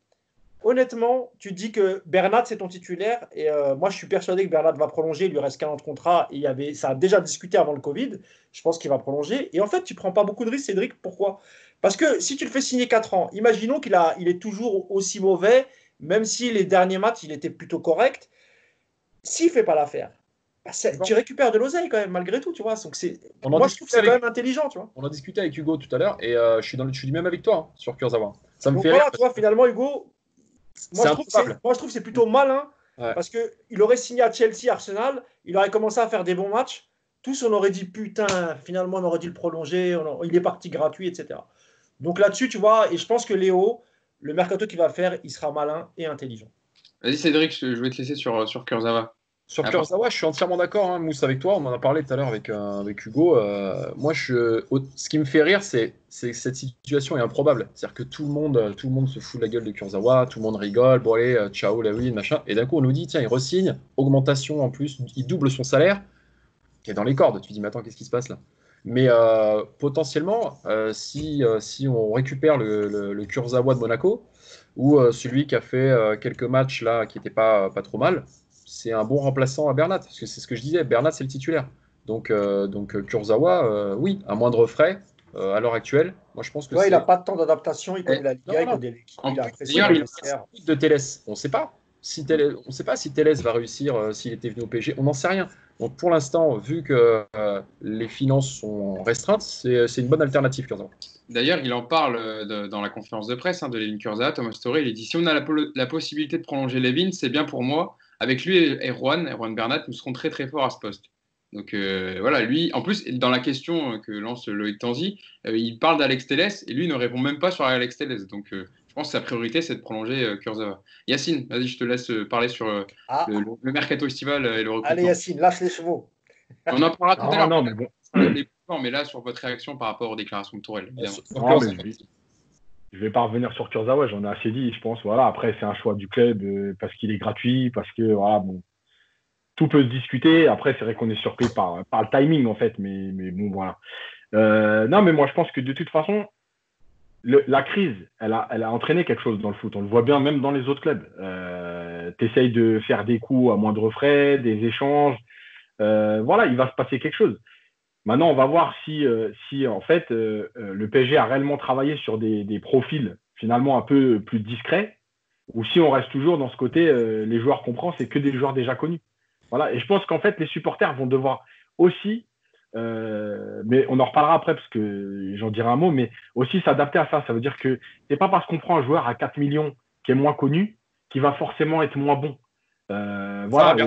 honnêtement, tu te dis que Bernat, c'est ton titulaire. Et moi, je suis persuadé que Bernat va prolonger. Il lui reste 1 an de contrat. Et ça a déjà discuté avant le Covid. Je pense qu'il va prolonger. Et en fait, tu ne prends pas beaucoup de risques, Cédric. Pourquoi ? Parce que si tu le fais signer 4 ans, imaginons qu'il est toujours aussi mauvais, même si les derniers matchs, il était plutôt correct. S'il ne fait pas l'affaire, tu récupères de l'oseille quand même, malgré tout. Tu vois. Donc moi, je trouve que c'est quand même intelligent. Tu vois. On a discuté avec Hugo tout à l'heure. Et je suis même avec toi sur Kurzawa. Ça me donc fait voilà, rire. Tu vois, finalement, Hugo, moi, je trouve que c'est plutôt malin. Ouais. Parce qu'il aurait signé à Chelsea, Arsenal, il aurait commencé à faire des bons matchs. tous on aurait dit putain, finalement on aurait dû le prolonger, il est parti gratuit, etc. Donc là-dessus, tu vois, et je pense que Léo, le mercato qu'il va faire, il sera malin et intelligent. Vas-y, Cédric, je vais te laisser sur Kurzawa. Sur Kurzawa, je suis entièrement d'accord, hein, Mousse, avec toi. On en a parlé tout à l'heure avec Hugo. Moi, ce qui me fait rire, c'est que cette situation est improbable. C'est-à-dire que tout le monde se fout de la gueule de Kurzawa, tout le monde rigole. Bon, allez, ciao, la win, machin. Et d'un coup, on nous dit, tiens, il re-signe, augmentation en plus, il double son salaire, qui est dans les cordes. Tu te dis, mais attends, qu'est-ce qui se passe là? Mais potentiellement, si on récupère le Kurzawa de Monaco, ou celui qui a fait quelques matchs là, qui n'était pas trop mal, c'est un bon remplaçant à Bernat, parce que c'est ce que je disais, Bernat c'est le titulaire. Donc Kurzawa, oui, à moindre frais, à l'heure actuelle, moi je pense que il n'a pas de temps d'adaptation, il connaît la Liga, il connaît l'équipe, il a apprécié le de Telles, on ne sait pas. On ne sait pas si Telles va réussir s'il était venu au PSG, on n'en sait rien. Donc pour l'instant, vu que les finances sont restreintes, c'est une bonne alternative, Kurzawa. D'ailleurs, il en parle dans la conférence de presse de Levin Kurzawa, Thomas Tuchel, il dit si on a la possibilité de prolonger Levin, c'est bien pour moi. Avec lui et Juan Bernat, nous serons très très forts à ce poste. Donc voilà, lui, en plus, dans la question que lance Loïc Tanzi, il parle d'Alex Telles et lui ne répond même pas sur Alex Telles. Donc je pense que sa priorité, c'est de prolonger Kurzawa. Yacine, vas-y, je te laisse parler sur le mercato estival et le recrutement. Allez, Yacine, lâche les chevaux. On en parlera tout à l'heure. Non, mais bon. Mais là, sur votre réaction par rapport aux déclarations de Tourelle. Je vais pas revenir sur Kurzawa, j'en ai assez dit, je pense. Voilà, après, c'est un choix du club parce qu'il est gratuit, parce que voilà, bon, tout peut se discuter. Après, c'est vrai qu'on est surpris par le timing, en fait, mais bon, voilà. Non, mais moi, je pense que de toute façon, la crise, elle a entraîné quelque chose dans le foot. On le voit bien, même dans les autres clubs. Tu essayes de faire des coups à moindre frais, des échanges. Voilà, il va se passer quelque chose. Maintenant, on va voir si en fait, le PSG a réellement travaillé sur des profils finalement un peu plus discrets, ou si on reste toujours dans ce côté, les joueurs qu'on prend, c'est que des joueurs déjà connus. Voilà. Et je pense qu'en fait, les supporters vont devoir aussi, mais on en reparlera après parce que j'en dirai un mot, mais aussi s'adapter à ça. Ça veut dire que c'est pas parce qu'on prend un joueur à 4 millions qui est moins connu qu'il va forcément être moins bon. Voilà.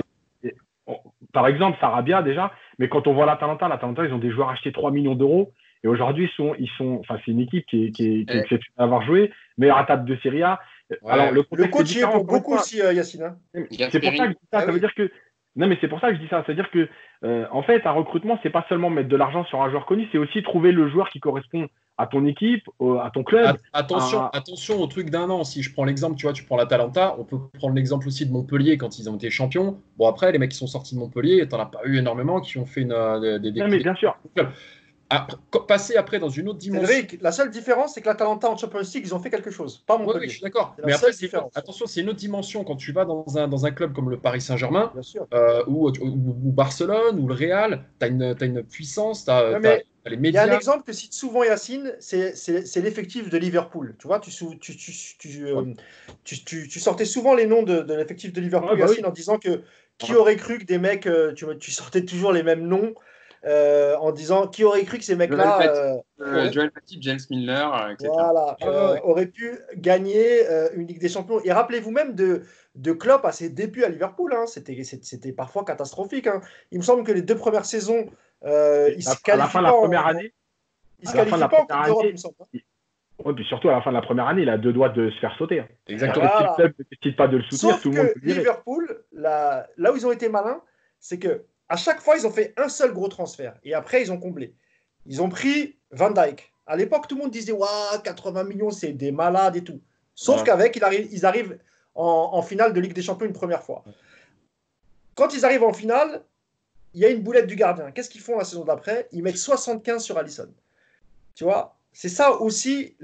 Par exemple, Sarabia déjà, mais quand on voit l'Atalanta, ils ont des joueurs achetés 3 millions d'euros et aujourd'hui enfin, c'est une équipe qui est exceptionnelle à avoir joué, meilleure attaque de Serie A. Ouais. Alors, le coach y est pour beaucoup aussi, Yacine. C'est pour ça que je dis ça, ça veut dire que non, mais c'est pour ça que je dis ça. C'est-à-dire que, en fait, un recrutement, c'est pas seulement mettre de l'argent sur un joueur connu, c'est aussi trouver le joueur qui correspond à ton équipe, à ton club. Attention au truc d'un an. Si je prends l'exemple, tu prends l'Atalanta, on peut prendre l'exemple aussi de Montpellier quand ils ont été champions. Bon, après, les mecs qui sont sortis de Montpellier, t'en as pas eu énormément qui ont fait des non, mais bien sûr. Passer après dans une autre dimension. Cédric, la seule différence, c'est que l'Atalanta en Champions League, ils ont fait quelque chose. Pas Montpellier. Oui, je suis d'accord. Mais après, attention, c'est une autre dimension quand tu vas dans un club comme le Paris Saint-Germain ou Barcelone ou le Real. Tu as une puissance, tu as les médias. Il y a un exemple que cite souvent Yacine, c'est l'effectif de Liverpool. Tu vois, tu sortais souvent les noms de l'effectif de Liverpool, Yacine, en disant que qui aurait cru que des mecs, tu sortais toujours les mêmes noms. En disant qui aurait cru que ces mecs-là, Joel Matip, James Milner, etc. Voilà, auraient pu gagner une Ligue des Champions. Et rappelez-vous même de Klopp à ses débuts à Liverpool. Hein. C'était parfois catastrophique. Hein. Il me semble que les 2 premières saisons, il se qualifie à la fin de la première année. Il se qualifie pas en Coupe d'Europe, il me semble. Oui, puis surtout à la fin de la première année, il a 2 doigts de se faire sauter. Exactement. Si le club ne décide pas de le soutenir, Sauf tout le monde que Liverpool, là où ils ont été malins, c'est que à chaque fois, ils ont fait un seul gros transfert. Et après, ils ont comblé. Ils ont pris Van Dijk. À l'époque, tout le monde disait « 80 millions, c'est des malades et tout. » Sauf qu'avec, ils arrivent en finale de Ligue des Champions une première fois. Quand ils arrivent en finale, il y a une boulette du gardien. Qu'est-ce qu'ils font la saison d'après? Ils mettent 75 sur Alisson. Tu vois, c'est ça aussi.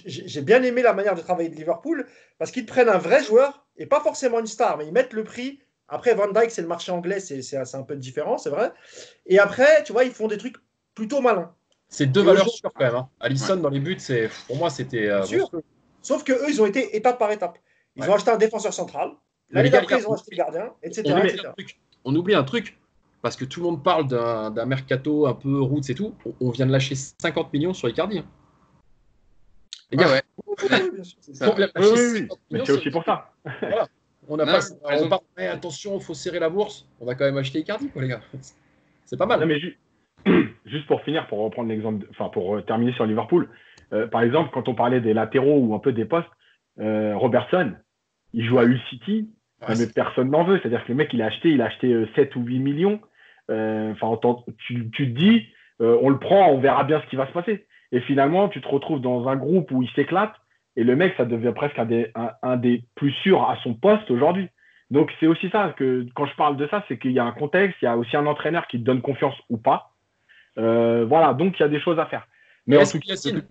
J'ai bien aimé la manière de travailler de Liverpool parce qu'ils prennent un vrai joueur et pas forcément une star, mais ils mettent le prix. Après, Van Dijk, c'est le marché anglais, c'est un peu différent, c'est vrai. Et après, tu vois, ils font des trucs plutôt malins. C'est 2 valeurs sûres quand même. Hein. Alisson dans les buts, pour moi, c'était. Sûr. Sauf qu'eux, ils ont été étape par étape. Ils ont acheté un défenseur central. L'année d'après, ils ont acheté le gardien, etc. On oublie un truc, parce que tout le monde parle d'un mercato un peu roots et tout. On vient de lâcher 50 millions sur Icardi. Hein. Les gars, bien sûr. C'est ça. Oui. Mais c'est aussi pour ça. Voilà. On parle, attention, il faut serrer la bourse. On a quand même acheté Icardi, quoi, les gars. C'est pas mal. Non, mais juste pour finir, pour reprendre l'exemple, enfin pour terminer sur Liverpool, par exemple, quand on parlait des latéraux ou un peu des postes, Robertson, il joue à Hull City, mais personne n'en veut. C'est-à-dire que le mec, il a acheté 7 ou 8 millions. Tu te dis, on le prend, on verra bien ce qui va se passer. Et finalement, tu te retrouves dans un groupe où il s'éclate et le mec, ça devient presque un des plus sûrs à son poste aujourd'hui. Donc, c'est aussi ça que quand je parle de ça, c'est qu'il y a un contexte, il y a aussi un entraîneur qui te donne confiance ou pas. Voilà, donc il y a des choses à faire. Mais en tout cas, Yacine,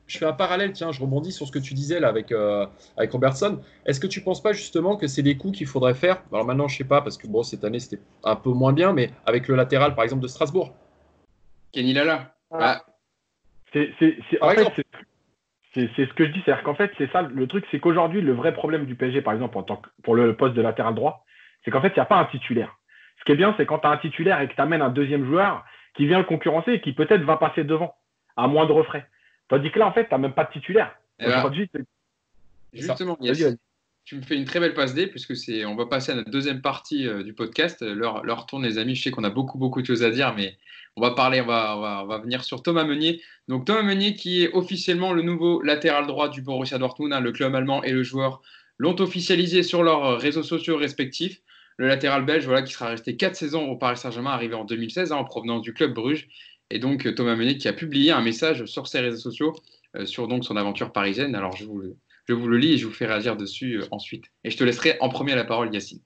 je fais un parallèle, tiens, je rebondis sur ce que tu disais là avec Robertson. Est-ce que tu ne penses pas justement que c'est des coups qu'il faudrait faire? Alors maintenant, je ne sais pas, parce que bon, cette année, c'était un peu moins bien, mais avec le latéral, par exemple, de Strasbourg. Kenny Lala. Ah. C'est ce que je dis, c'est-à-dire qu'en fait, c'est ça, le truc, c'est qu'aujourd'hui, le vrai problème du PSG, par exemple, pour le poste de latéral droit, c'est qu'en fait, il n'y a pas un titulaire. Ce qui est bien, c'est quand tu as un titulaire et que tu amènes un deuxième joueur qui vient le concurrencer et qui peut-être va passer devant, à moindre frais. Tandis que là, en fait, tu n'as même pas de titulaire. Justement, tu me fais une très belle passe D, puisque on va passer à notre deuxième partie du podcast. L'heure tourne, les amis. Je sais qu'on a beaucoup de choses à dire, mais on va venir sur Thomas Meunier. Donc Thomas Meunier, qui est officiellement le nouveau latéral droit du Borussia Dortmund. Le club allemand et le joueur l'ont officialisé sur leurs réseaux sociaux respectifs. Le latéral belge, qui sera resté 4 saisons au Paris Saint-Germain, arrivé en 2016 en provenance du club Bruges. Et donc Thomas Meunier qui a publié un message sur ses réseaux sociaux sur donc son aventure parisienne. Alors je vous le lis et je vous fais réagir dessus ensuite. Et je te laisserai en premier la parole, Yacine.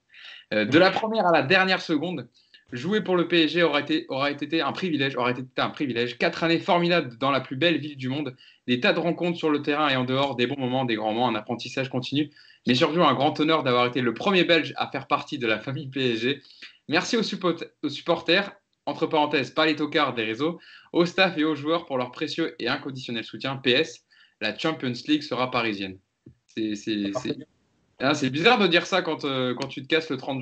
De la première à la dernière seconde, jouer pour le PSG aurait été un privilège. 4 années formidables dans la plus belle ville du monde. Des tas de rencontres sur le terrain et en dehors, des bons moments, des grands moments, un apprentissage continu. Mais surtout un grand honneur d'avoir été le premier Belge à faire partie de la famille PSG. Merci aux supporters, entre parenthèses, pas les tocards des réseaux, au staff et aux joueurs pour leur précieux et inconditionnel soutien. PS, la Champions League sera parisienne. C'est bizarre de dire ça quand tu te casses le 30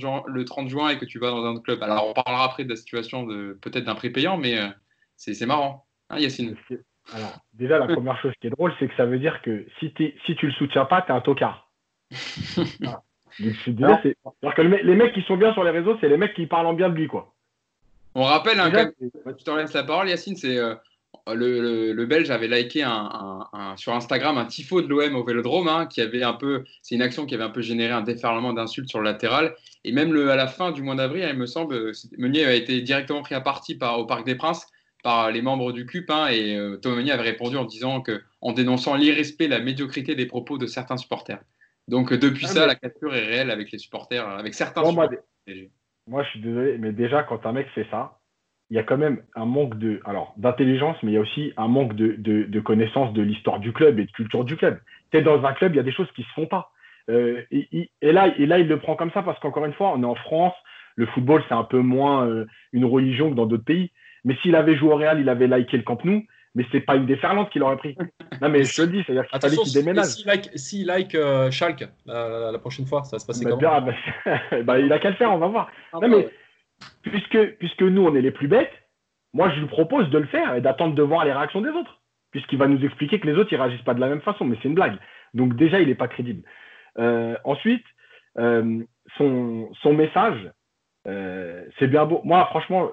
juin et que tu vas dans un autre club. Alors, on parlera après de la situation peut-être d'un prix payant, mais c'est marrant. Hein, Yacine? Alors, déjà, la première chose qui est drôle, c'est que ça veut dire que si tu le soutiens pas, tu es un tocard. Voilà. C'est-à-dire que les mecs qui sont bien sur les réseaux, c'est les mecs qui parlent en bien de lui, quoi. On rappelle, tu t'en laisses la parole, Yacine, c'est le Belge avait liké sur Instagram un tifo de l'OM au Vélodrome, c'est une action qui avait un peu généré un déferlement d'insultes sur le latéral. Et même à la fin du mois d'avril, il me semble, Meunier a été directement pris à partie au Parc des Princes par les membres du CUP, et Thomas Meunier avait répondu en dénonçant l'irrespect, la médiocrité des propos de certains supporters. Donc depuis la cassure est réelle avec les supporters, avec certains supporters. Moi, je suis désolé, mais déjà, quand un mec fait ça, il y a quand même un manque d'intelligence, mais il y a aussi un manque de connaissance de l'histoire du club et de culture du club. Tu es dans un club, il y a des choses qui ne se font pas. Et là, il le prend comme ça parce qu'encore une fois, on est en France, le football, c'est un peu moins une religion que dans d'autres pays. Mais s'il avait joué au Real, il avait liké le Camp Nou, mais c'est pas une déferlante qu'il aurait pris. Non, mais je te le dis, c'est-à-dire qu'il fallait qu'il déménage. S'il like Schalke la prochaine fois, ça va se passer comment? Il a qu'à le faire, on va voir. Non, mais puisque nous, on est les plus bêtes, moi, je lui propose de le faire et d'attendre de voir les réactions des autres. Puisqu'il va nous expliquer que les autres, ils réagissent pas de la même façon, mais c'est une blague. Donc déjà, il n'est pas crédible. Ensuite, son message, c'est bien beau. Moi, franchement,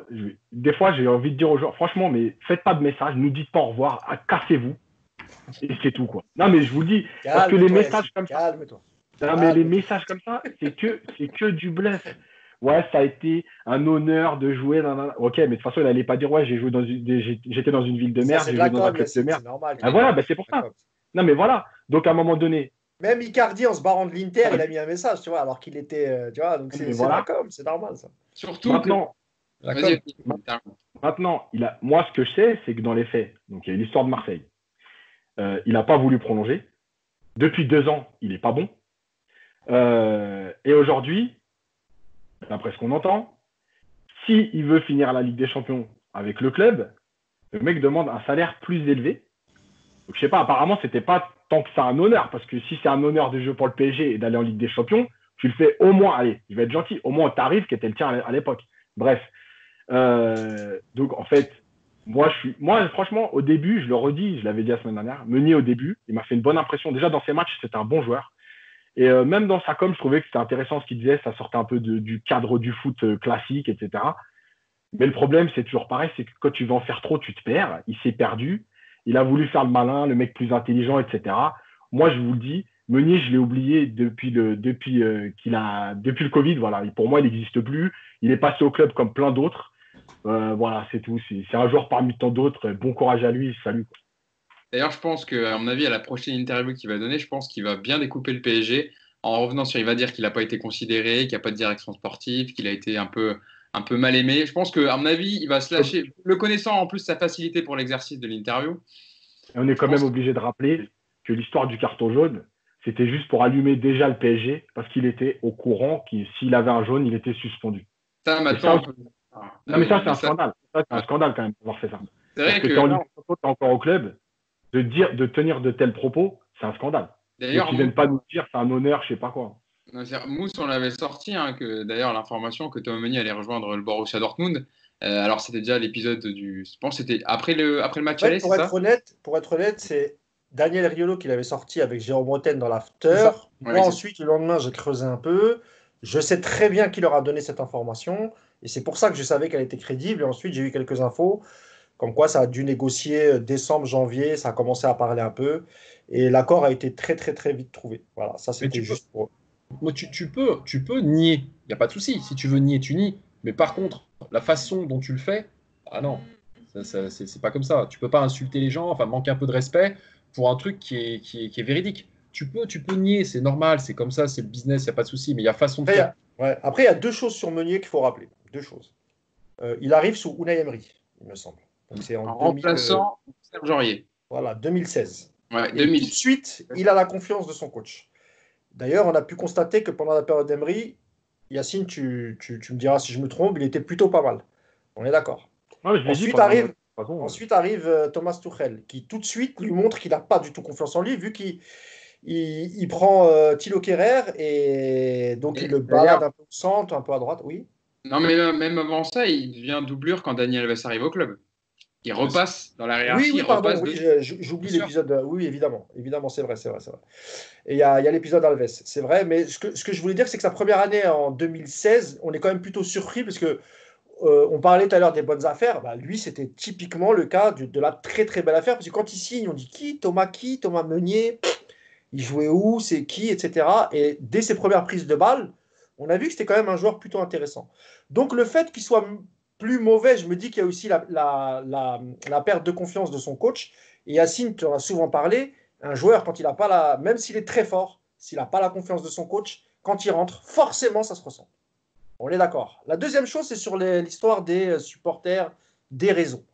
des fois, j'ai envie de dire aux gens, franchement, mais faites pas de message, ne nous dites pas au revoir, cassez-vous. Et c'est tout, quoi. Non, mais je vous le dis, parce que les messages comme ça. Non, mais les messages comme ça, c'est que du bluff. Ouais, ça a été un honneur de jouer dans. Ok, mais de toute façon, il n'allait pas dire ouais, j'étais dans une ville de merde, j'ai joué dans un club de merde. Normal, voilà, c'est pour ça. Non, mais voilà. Donc à un moment donné. Même Icardi, en se barrant de l'Inter, il a mis un message, tu vois, alors qu'il était, tu vois, donc c'est la com, c'est normal ça. Surtout maintenant. Maintenant, moi, ce que je sais, c'est que dans les faits, donc il y a l'histoire de Marseille. Il n'a pas voulu prolonger. Depuis 2 ans, il n'est pas bon. Et aujourd'hui, d'après ce qu'on entend, s'il veut finir la Ligue des Champions avec le club, le mec demande un salaire plus élevé. Donc, je sais pas, apparemment, c'était pas tant que c'est un honneur, parce que si c'est un honneur de jouer pour le PSG et d'aller en Ligue des Champions, tu le fais au moins, allez, je vais être gentil, au moins au tarif qui était le tien à l'époque. Bref. Donc, en fait, moi, franchement, au début, je le redis, je l'avais dit la semaine dernière, Meunier, au début, il m'a fait une bonne impression. Déjà, dans ses matchs, c'était un bon joueur. Et même dans sa com, je trouvais que c'était intéressant ce qu'il disait. Ça sortait un peu du cadre du foot classique, etc. Mais le problème, c'est toujours pareil, c'est que quand tu veux en faire trop, tu te perds. Il s'est perdu. Il a voulu faire le malin, le mec plus intelligent, etc. Moi, je vous le dis, Meunier, je l'ai oublié depuis le Covid. Voilà. Et pour moi, il n'existe plus. Il est passé au club comme plein d'autres. Voilà, c'est tout. C'est un joueur parmi tant d'autres. Bon courage à lui. Salut. D'ailleurs, je pense qu'à mon avis, à la prochaine interview qu'il va donner, je pense qu'il va bien découper le PSG en revenant sur. Il va dire qu'il n'a pas été considéré, qu'il n'y a pas de direction sportive, qu'il a été un peu mal aimé. Je pense qu'à mon avis, il va se lâcher. Le connaissant en plus sa facilité pour l'exercice de l'interview. Et on est quand même obligé de rappeler que l'histoire du carton jaune, c'était juste pour allumer déjà le PSG parce qu'il était au courant que s'il avait un jaune, il était suspendu. Ça, maintenant. Non, mais ça, c'est un scandale. Ça, c'est un scandale quand même d'avoir fait ça. C'est vrai parce que quand tu es encore au club, de tenir de tels propos, c'est un scandale. D'ailleurs, ils ne viennent pas nous dire c'est un honneur, je ne sais pas quoi. Mousse, on l'avait sorti, que d'ailleurs l'information que Thomas Meunier allait rejoindre le Borussia Dortmund. Alors c'était déjà l'épisode du. Je pense que c'était après le match aller, c'est ça ? Pour être honnête, c'est Daniel Riolo qui l'avait sorti avec Jérôme Roten dans l'after. Moi ensuite, le lendemain, j'ai creusé un peu. Je sais très bien qui leur a donné cette information. Et c'est pour ça que je savais qu'elle était crédible. Et ensuite, j'ai eu quelques infos. Comme quoi, ça a dû négocier décembre, janvier. Ça a commencé à parler un peu. Et l'accord a été très, très, très vite trouvé. Voilà, ça c'était juste pour... Moi, tu peux nier. Il n'y a pas de souci. Si tu veux nier, tu nies. Mais par contre, la façon dont tu le fais, ah non, c'est pas comme ça. Tu peux pas insulter les gens, enfin manquer un peu de respect pour un truc qui est véridique. Tu peux nier, c'est normal, c'est comme ça, c'est le business, il n'y a pas de souci, mais il y a façon de faire. Après, il y a deux choses sur Meunier qu'il faut rappeler. Deux choses. Il arrive sous Unai Emery, il me semble. Donc, c'est en remplaçant Serge Aurier. Voilà, 2016. Ouais, et tout de suite, il a la confiance de son coach. D'ailleurs, on a pu constater que pendant la période d'Emery, Yacine, tu me diras si je me trompe, il était plutôt pas mal. On est d'accord. Ensuite arrive Thomas Tuchel, qui tout de suite lui montre qu'il n'a pas du tout confiance en lui, vu qu'il prend Thilo Kehrer et donc il le balade un peu au centre, un peu à droite. Oui. Non, mais même avant ça, il devient doublure quand Daniel Alves arrive au club. Il repasse dans la hiérarchie. Oui, pardon, j'oublie l'épisode. Oui, évidemment, c'est vrai. Et il y a l'épisode Alves, c'est vrai. Mais ce que je voulais dire, c'est que sa première année en 2016, on est quand même plutôt surpris parce que on parlait tout à l'heure des bonnes affaires. Bah, lui, c'était typiquement le cas de la très très belle affaire parce que quand il signe, on dit qui, Thomas Meunier, il jouait où, c'est qui, etc. Et dès ses premières prises de balles, on a vu que c'était quand même un joueur plutôt intéressant. Donc le fait qu'il soit plus mauvais, je me dis qu'il y a aussi la perte de confiance de son coach. Et Yacine, tu en as souvent parlé, un joueur, quand il n'a pas même s'il est très fort, s'il n'a pas la confiance de son coach, quand il rentre, forcément, ça se ressent. On est d'accord. La deuxième chose, c'est sur l'histoire des supporters des réseaux.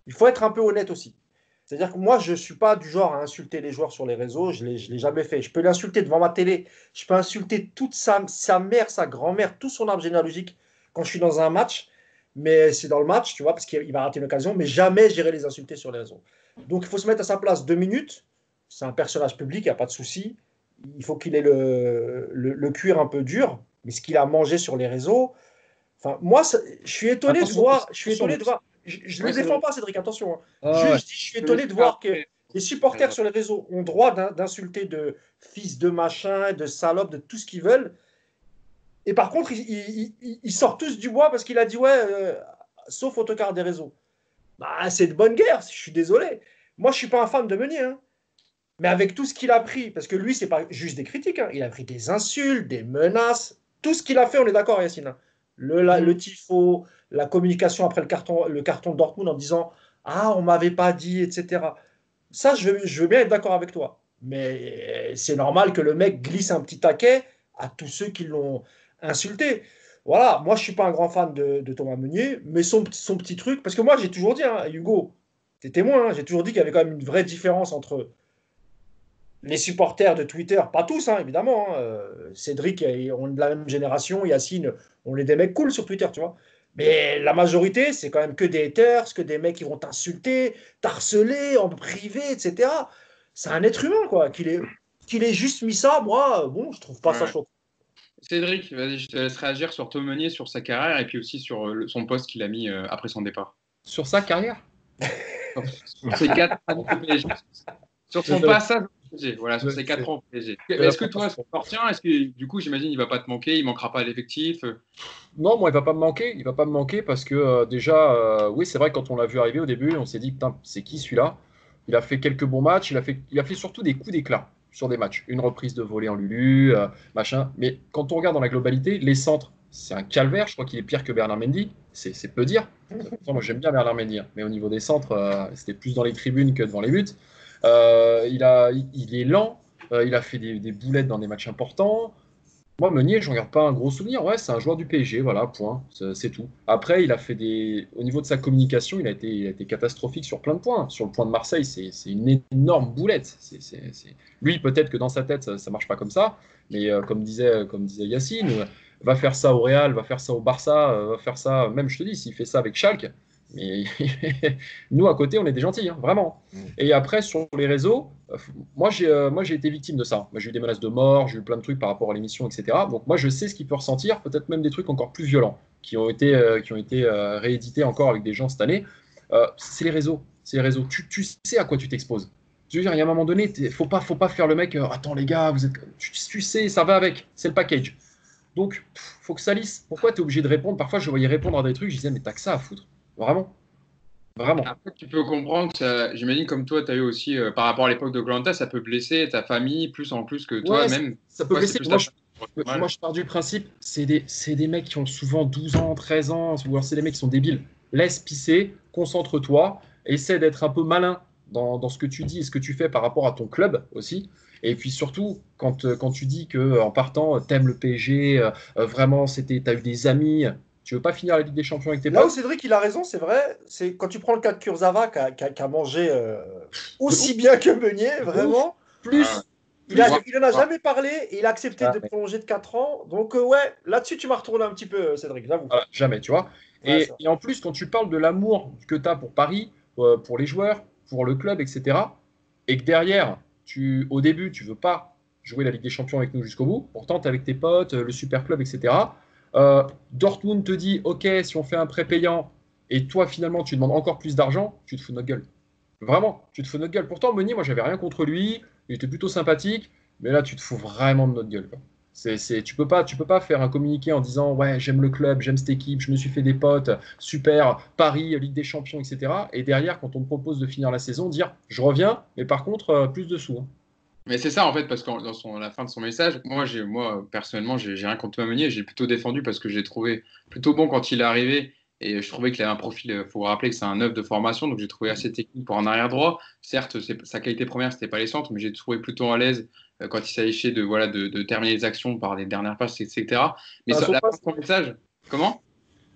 Il faut être un peu honnête aussi. C'est-à-dire que moi, je ne suis pas du genre à insulter les joueurs sur les réseaux. Je ne l'ai jamais fait. Je peux l'insulter devant ma télé. Je peux insulter toute sa mère, sa grand-mère, tout son arbre généalogique quand je suis dans un match. Mais c'est dans le match, tu vois, parce qu'il va rater une occasion. Mais jamais j'irai les insulter sur les réseaux. Donc, il faut se mettre à sa place 2 minutes. C'est un personnage public, il n'y a pas de souci. Il faut qu'il ait le cuir un peu dur. Mais ce qu'il a mangé sur les réseaux, enfin, moi, je suis étonné de voir. Je ne le défends pas, Cédric, attention. Je suis étonné de voir que les supporters sur les réseaux ont droit d'insulter de fils de machin, de salope, de tout ce qu'ils veulent. Et par contre, ils sortent tous du bois parce qu'il a dit sauf autocar des réseaux. Bah, c'est de bonne guerre, je suis désolé. Moi, je ne suis pas un fan de Meunier. Hein. Mais avec tout ce qu'il a pris, parce que lui, ce n'est pas juste des critiques, hein, il a pris des insultes, des menaces, tout ce qu'il a fait, on est d'accord, Yacine. Le tifo, la communication après le carton de Dortmund en disant « Ah, on ne m'avait pas dit, etc. » Ça, je veux bien être d'accord avec toi. Mais c'est normal que le mec glisse un petit taquet à tous ceux qui l'ont insulté. Voilà, moi, je ne suis pas un grand fan de Thomas Meunier, mais son petit truc, parce que moi, j'ai toujours dit, hein, Hugo, t'es témoin, hein, j'ai toujours dit qu'il y avait quand même une vraie différence entre les supporters de Twitter, pas tous, hein, évidemment. Hein, Cédric, on est de la même génération. Yacine, on est des mecs cool sur Twitter, tu vois. Mais la majorité, c'est quand même que des haters, que des mecs qui vont t'insulter, t'harceler en privé, etc. C'est un être humain, quoi. Qu'il ait juste mis ça, moi, bon, je trouve pas ça choquant. Cédric, vas-y, je te laisse réagir sur Thomas Meunier, sur sa carrière et puis aussi sur son poste qu'il a mis après son départ. Sur sa carrière Sur ses 4 années de PSG. Sur son passage PSG. Voilà, sur ces 4 ans au PSG. Est-ce que toi, ça t'en tient? Est-ce que du coup, j'imagine, il va pas te manquer, il manquera pas à l'effectif? Non, moi, il va pas me manquer. Il va pas me manquer parce que déjà, oui, c'est vrai, quand on l'a vu arriver au début, on s'est dit, putain, c'est qui celui-là? Il a fait quelques bons matchs. Il a fait surtout des coups d'éclat sur des matchs. Une reprise de volée en Lulu, machin. Mais quand on regarde dans la globalité, les centres, c'est un calvaire. Je crois qu'il est pire que Bernard Mendy. C'est peu dire. Pourtant, moi, j'aime bien Bernard Mendy, hein. Mais au niveau des centres, c'était plus dans les tribunes que devant les buts. Il est lent. Il a fait des boulettes dans des matchs importants. Moi, Meunier, je ne regarde pas un gros souvenir. Ouais, c'est un joueur du PSG, voilà, point. C'est tout. Après, il a fait des. Au niveau de sa communication, il a été catastrophique sur plein de points. Sur le point de Marseille, c'est une énorme boulette. Lui, peut-être que dans sa tête, ça ne marche pas comme ça. Mais comme disait Yacine, va faire ça au Real, va faire ça au Barça, va faire ça. Même, je te dis, s'il fait ça avec Schalke, mais nous, à côté, on est des gentils, hein, vraiment. Et après, sur les réseaux, moi, j'ai été victime de ça. Moi, j'ai eu des menaces de mort, j'ai eu plein de trucs par rapport à l'émission, etc. Donc, moi, je sais ce qu'il peut ressentir, peut-être même des trucs encore plus violents qui ont été réédités encore avec des gens cette année. C'est les réseaux. C'est les réseaux. Tu sais à quoi tu t'exposes. Je veux dire, il y a un moment donné, faut pas faire le mec. Attends, les gars, tu sais, ça va avec. C'est le package. Donc, faut que ça lisse. Pourquoi tu es obligé de répondre? Parfois, je voyais répondre à des trucs, je disais, mais t'as que ça à foutre. Vraiment. Vraiment. Après, tu peux comprendre, j'imagine comme toi, tu as eu aussi, par rapport à l'époque de Koh-Lanta, ça peut blesser ta famille plus en plus que toi, Ouais, même. ça peut Toi, c'est blesser. plus Moi, ta famille. moi, je pars du principe, c'est des mecs qui ont souvent 12 ans, 13 ans, ou alors c'est des mecs qui sont débiles. Laisse pisser, concentre-toi, essaie d'être un peu malin dans ce que tu dis et ce que tu fais par rapport à ton club aussi. Et puis surtout, quand tu dis qu'en partant, t'aimes le PSG, vraiment, t'as eu des amis, tu veux pas finir la Ligue des Champions avec tes Là où potes? Cédric, il a raison, c'est vrai, c'est quand tu prends le cas de Kurzawa, qui a mangé De aussi ouf, bien que Meunier, de ouf. vraiment. Plus, Il plus. en a jamais parlé et il a accepté de Jamais. prolonger de 4 ans. Donc, ouais, là-dessus, tu m'as retourné un petit peu, Cédric, j'avoue. Voilà, jamais, tu vois. Ouais, Et en plus, quand tu parles de l'amour que tu as pour Paris, pour les joueurs, pour le club, etc., et que derrière, au début, tu veux pas jouer la Ligue des Champions avec nous jusqu'au bout, pourtant, tu es avec tes potes, le super club, etc. Dortmund te dit, OK, si on fait un prêt payant, et toi, finalement, tu demandes encore plus d'argent, tu te fous de notre gueule. Vraiment, tu te fous de notre gueule. Pourtant, Meunier, moi, j'avais rien contre lui, il était plutôt sympathique, mais là, tu te fous vraiment de notre gueule, quoi. Tu peux pas faire un communiqué en disant ouais, j'aime le club, j'aime cette équipe, je me suis fait des potes, super, Paris, Ligue des Champions, etc. Et derrière, quand on te propose de finir la saison, dire je reviens, mais par contre, plus de sous, hein. Mais c'est ça en fait, parce que dans la fin de son message, moi personnellement, j'ai rien contre Meunier, j'ai plutôt défendu parce que j'ai trouvé plutôt bon quand il est arrivé et je trouvais qu'il avait un profil. Il faut rappeler que c'est un œuf de formation, donc j'ai trouvé assez technique pour un arrière droit. Certes, sa qualité première, c'était pas les centres, mais j'ai trouvé plutôt à l'aise quand il s'agissait de terminer les actions par les dernières passes, etc. Mais Enfin, la fin de son message, comment?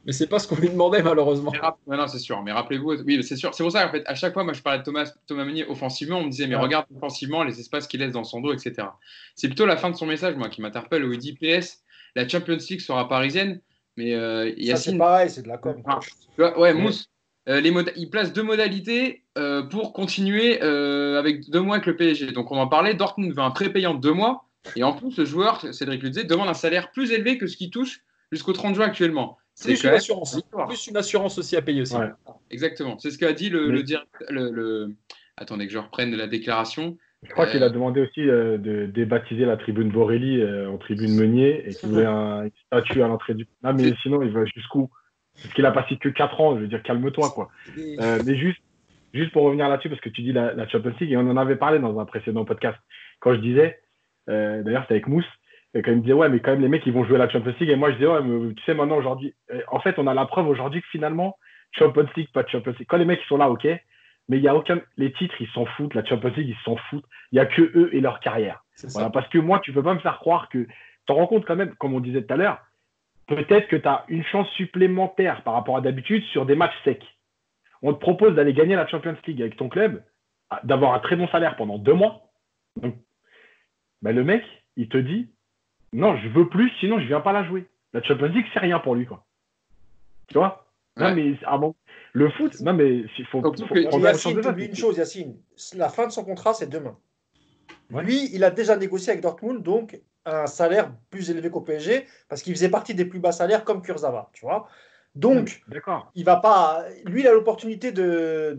mais c'est pas ce qu'on lui demandait, malheureusement. Ouais, non, c'est sûr. Mais rappelez-vous, oui, c'est sûr. C'est pour ça, en fait, à chaque fois, moi, je parlais de Thomas Meunier offensivement. On me disait, mais Ouais. regarde offensivement les espaces qu'il laisse dans son dos, etc. C'est plutôt la fin de son message, moi, qui m'interpelle, où il dit PS, la Champions League sera parisienne. Mais ça, c'est Yacine, pareil, c'est de la com. tu vois, ouais, Mousse, il place 2 modalités pour continuer avec 2 mois avec le PSG. Donc, on en parlait. Dortmund veut un prépayant de 2 mois. Et en plus, le joueur, Cédric le disait, demande un salaire plus élevé que ce qu'il touche jusqu'au 30 juin actuellement. C'est Plus quand une même assurance. une histoire. Plus une assurance aussi à payer aussi. Ouais. Exactement. C'est ce qu'a dit Mais- le directeur. Attendez que je reprenne la déclaration. Je crois qu'il a demandé aussi de débaptiser la tribune Borelli en tribune Meunier et qu'il voulait une statue à l'entrée du. Non, mais sinon, il va jusqu'où? Parce qu'il a passé que 4 ans, je veux dire, calme-toi, quoi. Mais juste pour revenir là-dessus, parce que tu dis la Champions League, et on en avait parlé dans un précédent podcast, quand je disais, d'ailleurs, c'était avec Mousse, et quand il me disait, ouais, mais quand même, les mecs, ils vont jouer la Champions League, et moi, je disais, ouais, mais tu sais, maintenant, aujourd'hui, en fait, on a la preuve aujourd'hui que finalement, Champions League, pas de Champions League. Quand les mecs, ils sont là, ok, mais il y a aucun. Les titres, ils s'en foutent, la Champions League, ils s'en foutent. Il n'y a que eux et leur carrière. C'est Voilà, ça. parce que moi, tu peux pas me faire croire que. Tu t'en rends compte quand même, comme on disait tout à l'heure, peut-être que tu as une chance supplémentaire par rapport à d'habitude sur des matchs secs. On te propose d'aller gagner la Champions League avec ton club, d'avoir un très bon salaire pendant 2 mois. Donc, le mec, il te dit non, je veux plus, sinon je viens pas la jouer. La Champions League, c'est rien pour lui, quoi. Tu vois? Non, Ouais. mais le foot, non, mais il faut Surtout que- prendre conscience Yacine, de ça. t'oublies une chose, Yacine. La fin de son contrat, c'est demain. Ouais. Lui, il a déjà négocié avec Dortmund, donc un salaire plus élevé qu'au PSG, parce qu'il faisait partie des plus bas salaires comme Kurzawa, tu vois. Donc, D'accord. il va pas. Lui, il a l'opportunité de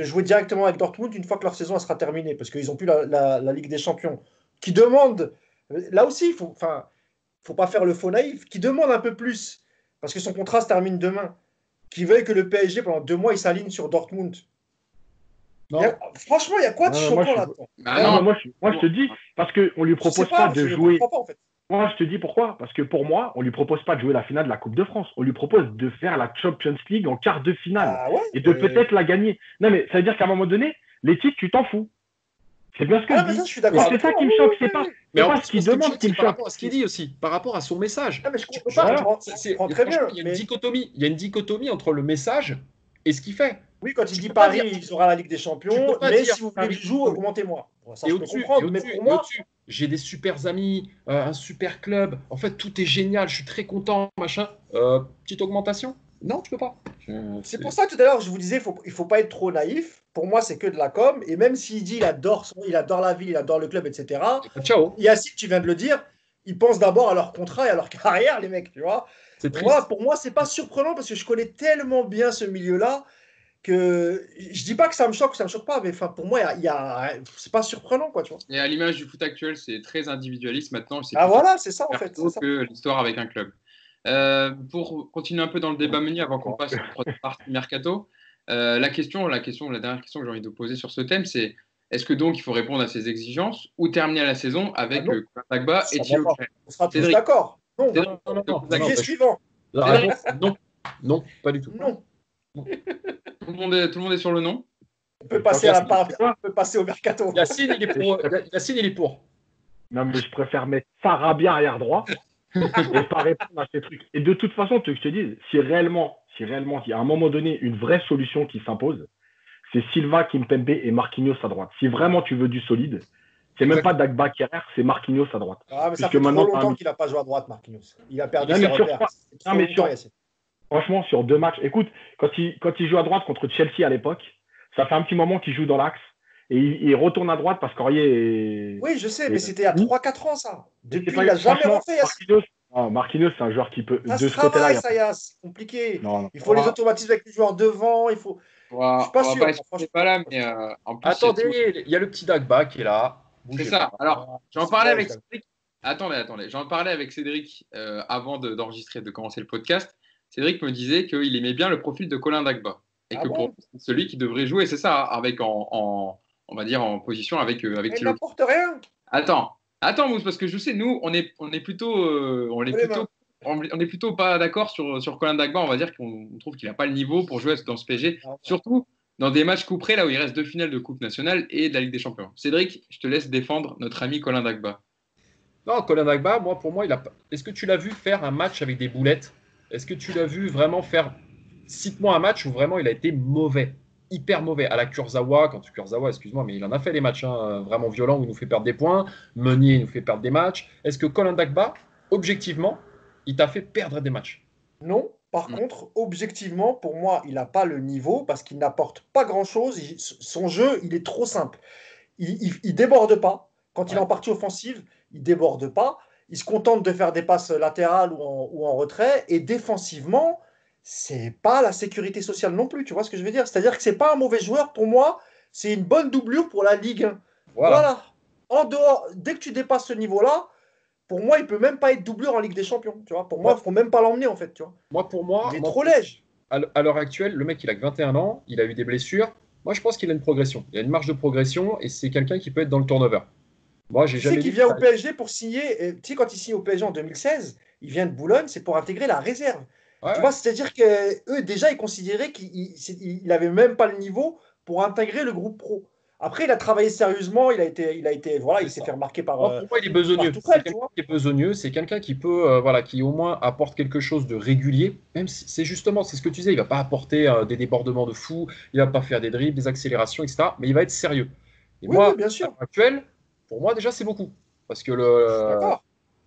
jouer directement avec Dortmund une fois que leur saison elle sera terminée, parce qu'ils n'ont plus la Ligue des Champions. Qui demande. Là aussi, faut pas faire le faux naïf. Qui demande un peu plus, parce que son contrat se termine demain. Qui veuille que le PSG, pendant 2 mois, il s'aligne sur Dortmund. Non. Franchement, il y a quoi de Non, moi, choquant je- là-dedans? Bah non, Moi, je te dis, parce qu'on lui Je sais propose pas de je jouer. comprends pas, en fait. Moi, je te dis pourquoi. Parce que pour moi, on lui propose pas de jouer la finale de la Coupe de France. On lui propose de faire la Champions League en quart de finale Ah ouais, et de mais- peut-être la gagner. Non, mais ça veut dire qu'à un moment donné, les titres, tu t'en fous. C'est bien ce que Ah, je mais dis. ça, je suis d'accord. Et c'est avec ça toi, qui me oui, choque. oui, C'est oui, pas, oui. Mais c'est en pas plus, ce qu'il ce qui me demande choque, qui me c'est par choque. rapport à ce qu'il dit aussi, par rapport à son message. Ah, mais je Tu comprends peux pas, pas. c'est- Très bien, franchement, il y a une mais- dichotomie. Il y a une dichotomie entre le message et ce qu'il fait. Oui, quand il Tu dit peux pas Paris, dire- il sera à la Ligue des Tu Champions, peux pas mais dire si vous voulez que Paris. je joue, augmentez-moi. Bon, ça, Et je peux au-dessus, comprendre, mais pour moi, j'ai des super amis, un super club. En fait, tout est génial. Je suis très content, machin. Petite augmentation? Non, tu peux pas. c'est pour ça que tout à l'heure, je vous disais, il faut pas être trop naïf. Pour moi, c'est que de la com. Et même s'il dit il adore la ville, il adore le club, etc. Ciao. Yacine, tu viens de le dire, ils pensent d'abord à leur contrat et à leur carrière, les mecs, tu vois. C'est triste. Pour moi, c'est pas surprenant parce que je connais tellement bien ce milieu-là que je dis pas que ça me choque ou ça me choque pas, mais pour moi, c'est pas surprenant, quoi, tu vois. et à l'image du foot actuel, c'est très individualiste maintenant. C'est Ah plutôt voilà, c'est ça en fait. perso C'est ça. que l'histoire avec un club. Pour continuer un peu dans le débat Meunier avant qu'on passe à notre partie mercato, la dernière question que j'ai envie de vous poser sur ce thème, c'est est-ce que donc il faut répondre à ces exigences ou terminer la saison avec Ah non. Pogba Ça et va Thilo pas. Kehrer? On sera tous Cédric. d'accord. Non. Cédric, Sujet non, suivant. La réponse, non. Non, pas du tout. Non. tout le monde est sur le non? On peut passer à quoi on peut passer au mercato. Yacine, il est pour. Yacine, il est pour. Non, mais je préfère mettre Sarabia arrière droit et pas répondre à ces trucs. Et de toute façon, tu veux que je te dise, si réellement, il y a à un moment donné une vraie solution qui s'impose, c'est Silva, Kimpembe et Marquinhos à droite. Si vraiment tu veux du solide, c'est même pas Dagba Kerrer, c'est Marquinhos à droite. Ah, mais ça Puisque fait trop maintenant, longtemps qu'il n'a pas joué à droite, Marquinhos. Il a perdu Non, ses mais sur repères. quoi C'est trop Non, mais longtemps, sur- Yacine. Franchement, sur 2 matchs, écoute, quand il joue à droite contre Chelsea à l'époque, ça fait un petit moment qu'il joue dans l'axe et il retourne à droite parce qu'Aurier est. Oui, je sais, mais c'était il y a 3-4 ans, ça. Depuis, C'est il n'a jamais franchement, refait, Yacine. Marquinhos, c'est un joueur qui peut. Ça De se ce côté-là, travaille, il y a ça, Yass. C'est compliqué. Non. Il faut les automatismes avec les joueurs devant. Je On suis va pas pas sûr. expliquer pas là, mais en plus, Attendez, il y a le petit Dagba qui est là. c'est Bougez ça. pas. Alors, j'en c'est parlais vrai, avec ça. Cédric. Attendez. J'en parlais avec Cédric avant d'enregistrer, de commencer le podcast. Cédric me disait qu'il aimait bien le profil de Colin Dagba. Et Ah que bon pour lui, c'est celui qui devrait jouer, c'est ça, avec on va dire en position avec Il Thilo. n'apporte rien. Attends, Mousse, parce que je sais, nous, on est plutôt, on est Les plutôt, on est plutôt pas d'accord sur Colin Dagba. On va dire qu'on trouve qu'il n'a pas le niveau pour jouer dans ce PSG, Ah ouais. surtout dans des matchs couperés là où il reste 2 finales de Coupe nationale et de la Ligue des Champions. Cédric, je te laisse défendre notre ami Colin Dagba. Non, Colin Dagba, pour moi, il a pas. Est-ce que tu l'as vu faire un match avec des boulettes? Est-ce que tu l'as vu vraiment faire. Cite-moi un match où vraiment il a été mauvais, hyper mauvais. À la Kurzawa, excuse-moi, mais il en a fait des matchs vraiment violents où il nous fait perdre des points. Meunier il nous fait perdre des matchs. Est-ce que Colin Dagba, objectivement, il t'a fait perdre des matchs? Non. Par contre, objectivement, pour moi, il n'a pas le niveau parce qu'il n'apporte pas grand-chose. Son jeu, il est trop simple. Il déborde pas. Quand il est en partie offensive, il déborde pas. Il se contente de faire des passes latérales ou en retrait. Et défensivement, c'est pas la sécurité sociale non plus. Tu vois ce que je veux dire? C'est-à-dire que c'est pas un mauvais joueur. Pour moi, c'est une bonne doublure pour la Ligue 1. Voilà. En dehors, dès que tu dépasses ce niveau-là, pour moi, il peut même pas être doublure en Ligue des Champions. Tu vois? Pour moi, il faut même pas l'emmener en fait. Tu vois? Pour moi, Il est trop léger. à l'heure actuelle, le mec, il a que 21 ans, il a eu des blessures. Moi, je pense qu'il a une progression. Il a une marge de progression et c'est quelqu'un qui peut être dans le turnover. Moi, j'ai Tu sais jamais qu'il dit vient ça. au PSG pour signer. Tu sais, quand il signe au PSG en 2016, il vient de Boulogne, c'est pour intégrer la réserve. Ouais, Tu vois, c'est-à-dire qu'eux, déjà, ils considéraient qu'il n'avait même pas le niveau pour intégrer le groupe pro. Après, il a travaillé sérieusement, voilà, il s'est fait remarquer par. Moi, pour moi, il est besogneux. par Tourelle, C'est tu quelqu'un vois. qui est besogneux. C'est quelqu'un qui peut, voilà, qui au moins apporte quelque chose de régulier. Même si c'est justement, c'est ce que tu disais, il va pas apporter des débordements de fou, il va pas faire des dribbles, des accélérations, etc. Mais il va être sérieux. Et Oui, moi, oui, bien à sûr. l'heure actuelle, pour moi déjà, c'est beaucoup. Parce que Je suis d'accord.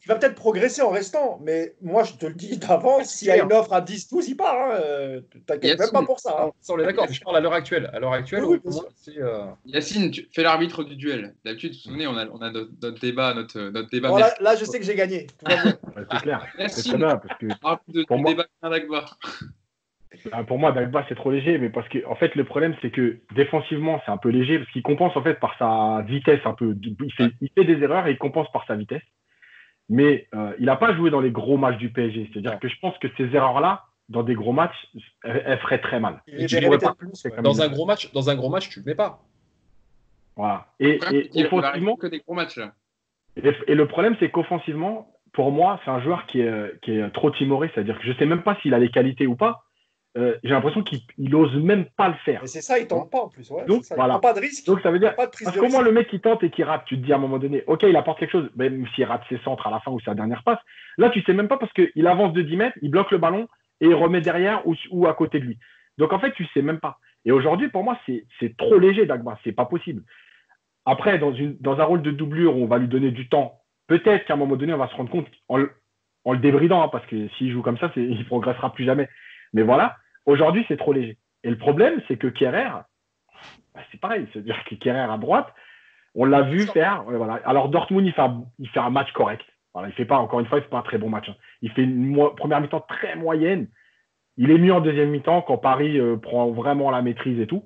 il va peut-être progresser en restant, mais moi, je te le dis d'avance, s'il y a une offre à 10-12, il part. Hein. T'inquiète même pas pour ça. Hein. Ça, on est d'accord, mais je parle à l'heure actuelle. À l'heure actuelle, Oui, au moins, c'est. Yacine, tu fais l'arbitre du duel. D'habitude, vous vous souvenez, on a notre débat. Bon, là, je sais que j'ai gagné. Tout va bien. Ouais, c'est clair. C'est très Yacine, bien parce que pour moi, débat Dagba. pour moi, Dagba, c'est trop léger, mais parce que en fait, le problème, c'est que défensivement, c'est un peu léger parce qu'il compense en fait par sa vitesse un peu. Il fait des erreurs et il compense par sa vitesse. Mais il n'a pas joué dans les gros matchs du PSG. C'est-à-dire que je pense que ces erreurs-là, dans des gros matchs, elles feraient très mal. Et tu jouerais pas plus. Ouais. Dans un gros match, tu le mets pas. Voilà. Et offensivement, que des gros matchs là. Et le problème, c'est qu'offensivement, pour moi, c'est un joueur qui est trop timoré. C'est-à-dire que je ne sais même pas s'il a les qualités ou pas. J'ai l'impression qu'il n'ose même pas le faire. Et c'est ça, il tente pas en plus. Ouais, donc, ça. voilà. Il prend pas de risque. Donc ça veut dire, pas de prise parce de qu'au risque. moins le mec qui tente et qui rate, tu te dis à un moment donné, ok, il apporte quelque chose, même s'il rate ses centres à la fin ou sa dernière passe. Là, tu sais même pas parce qu'il avance de 10 mètres, il bloque le ballon et il remet derrière ou à côté de lui. Donc en fait, tu sais même pas. Et aujourd'hui, pour moi, c'est trop léger, Dagba. C'est pas possible. Après, dans un rôle de doublure où on va lui donner du temps, peut-être qu'à un moment donné, on va se rendre compte en le débridant, hein, parce que s'il joue comme ça, il ne progressera plus jamais. Mais voilà, aujourd'hui, c'est trop léger. Et le problème, c'est que Kehrer, c'est pareil. C'est-à-dire que Kehrer à droite, on l'a vu faire. Voilà. Alors, Dortmund, il fait un match correct. Voilà, il fait pas, encore une fois, il fait pas un très bon match. Hein. Il fait une première mi-temps très moyenne. Il est mieux en deuxième mi-temps quand Paris prend vraiment la maîtrise et tout.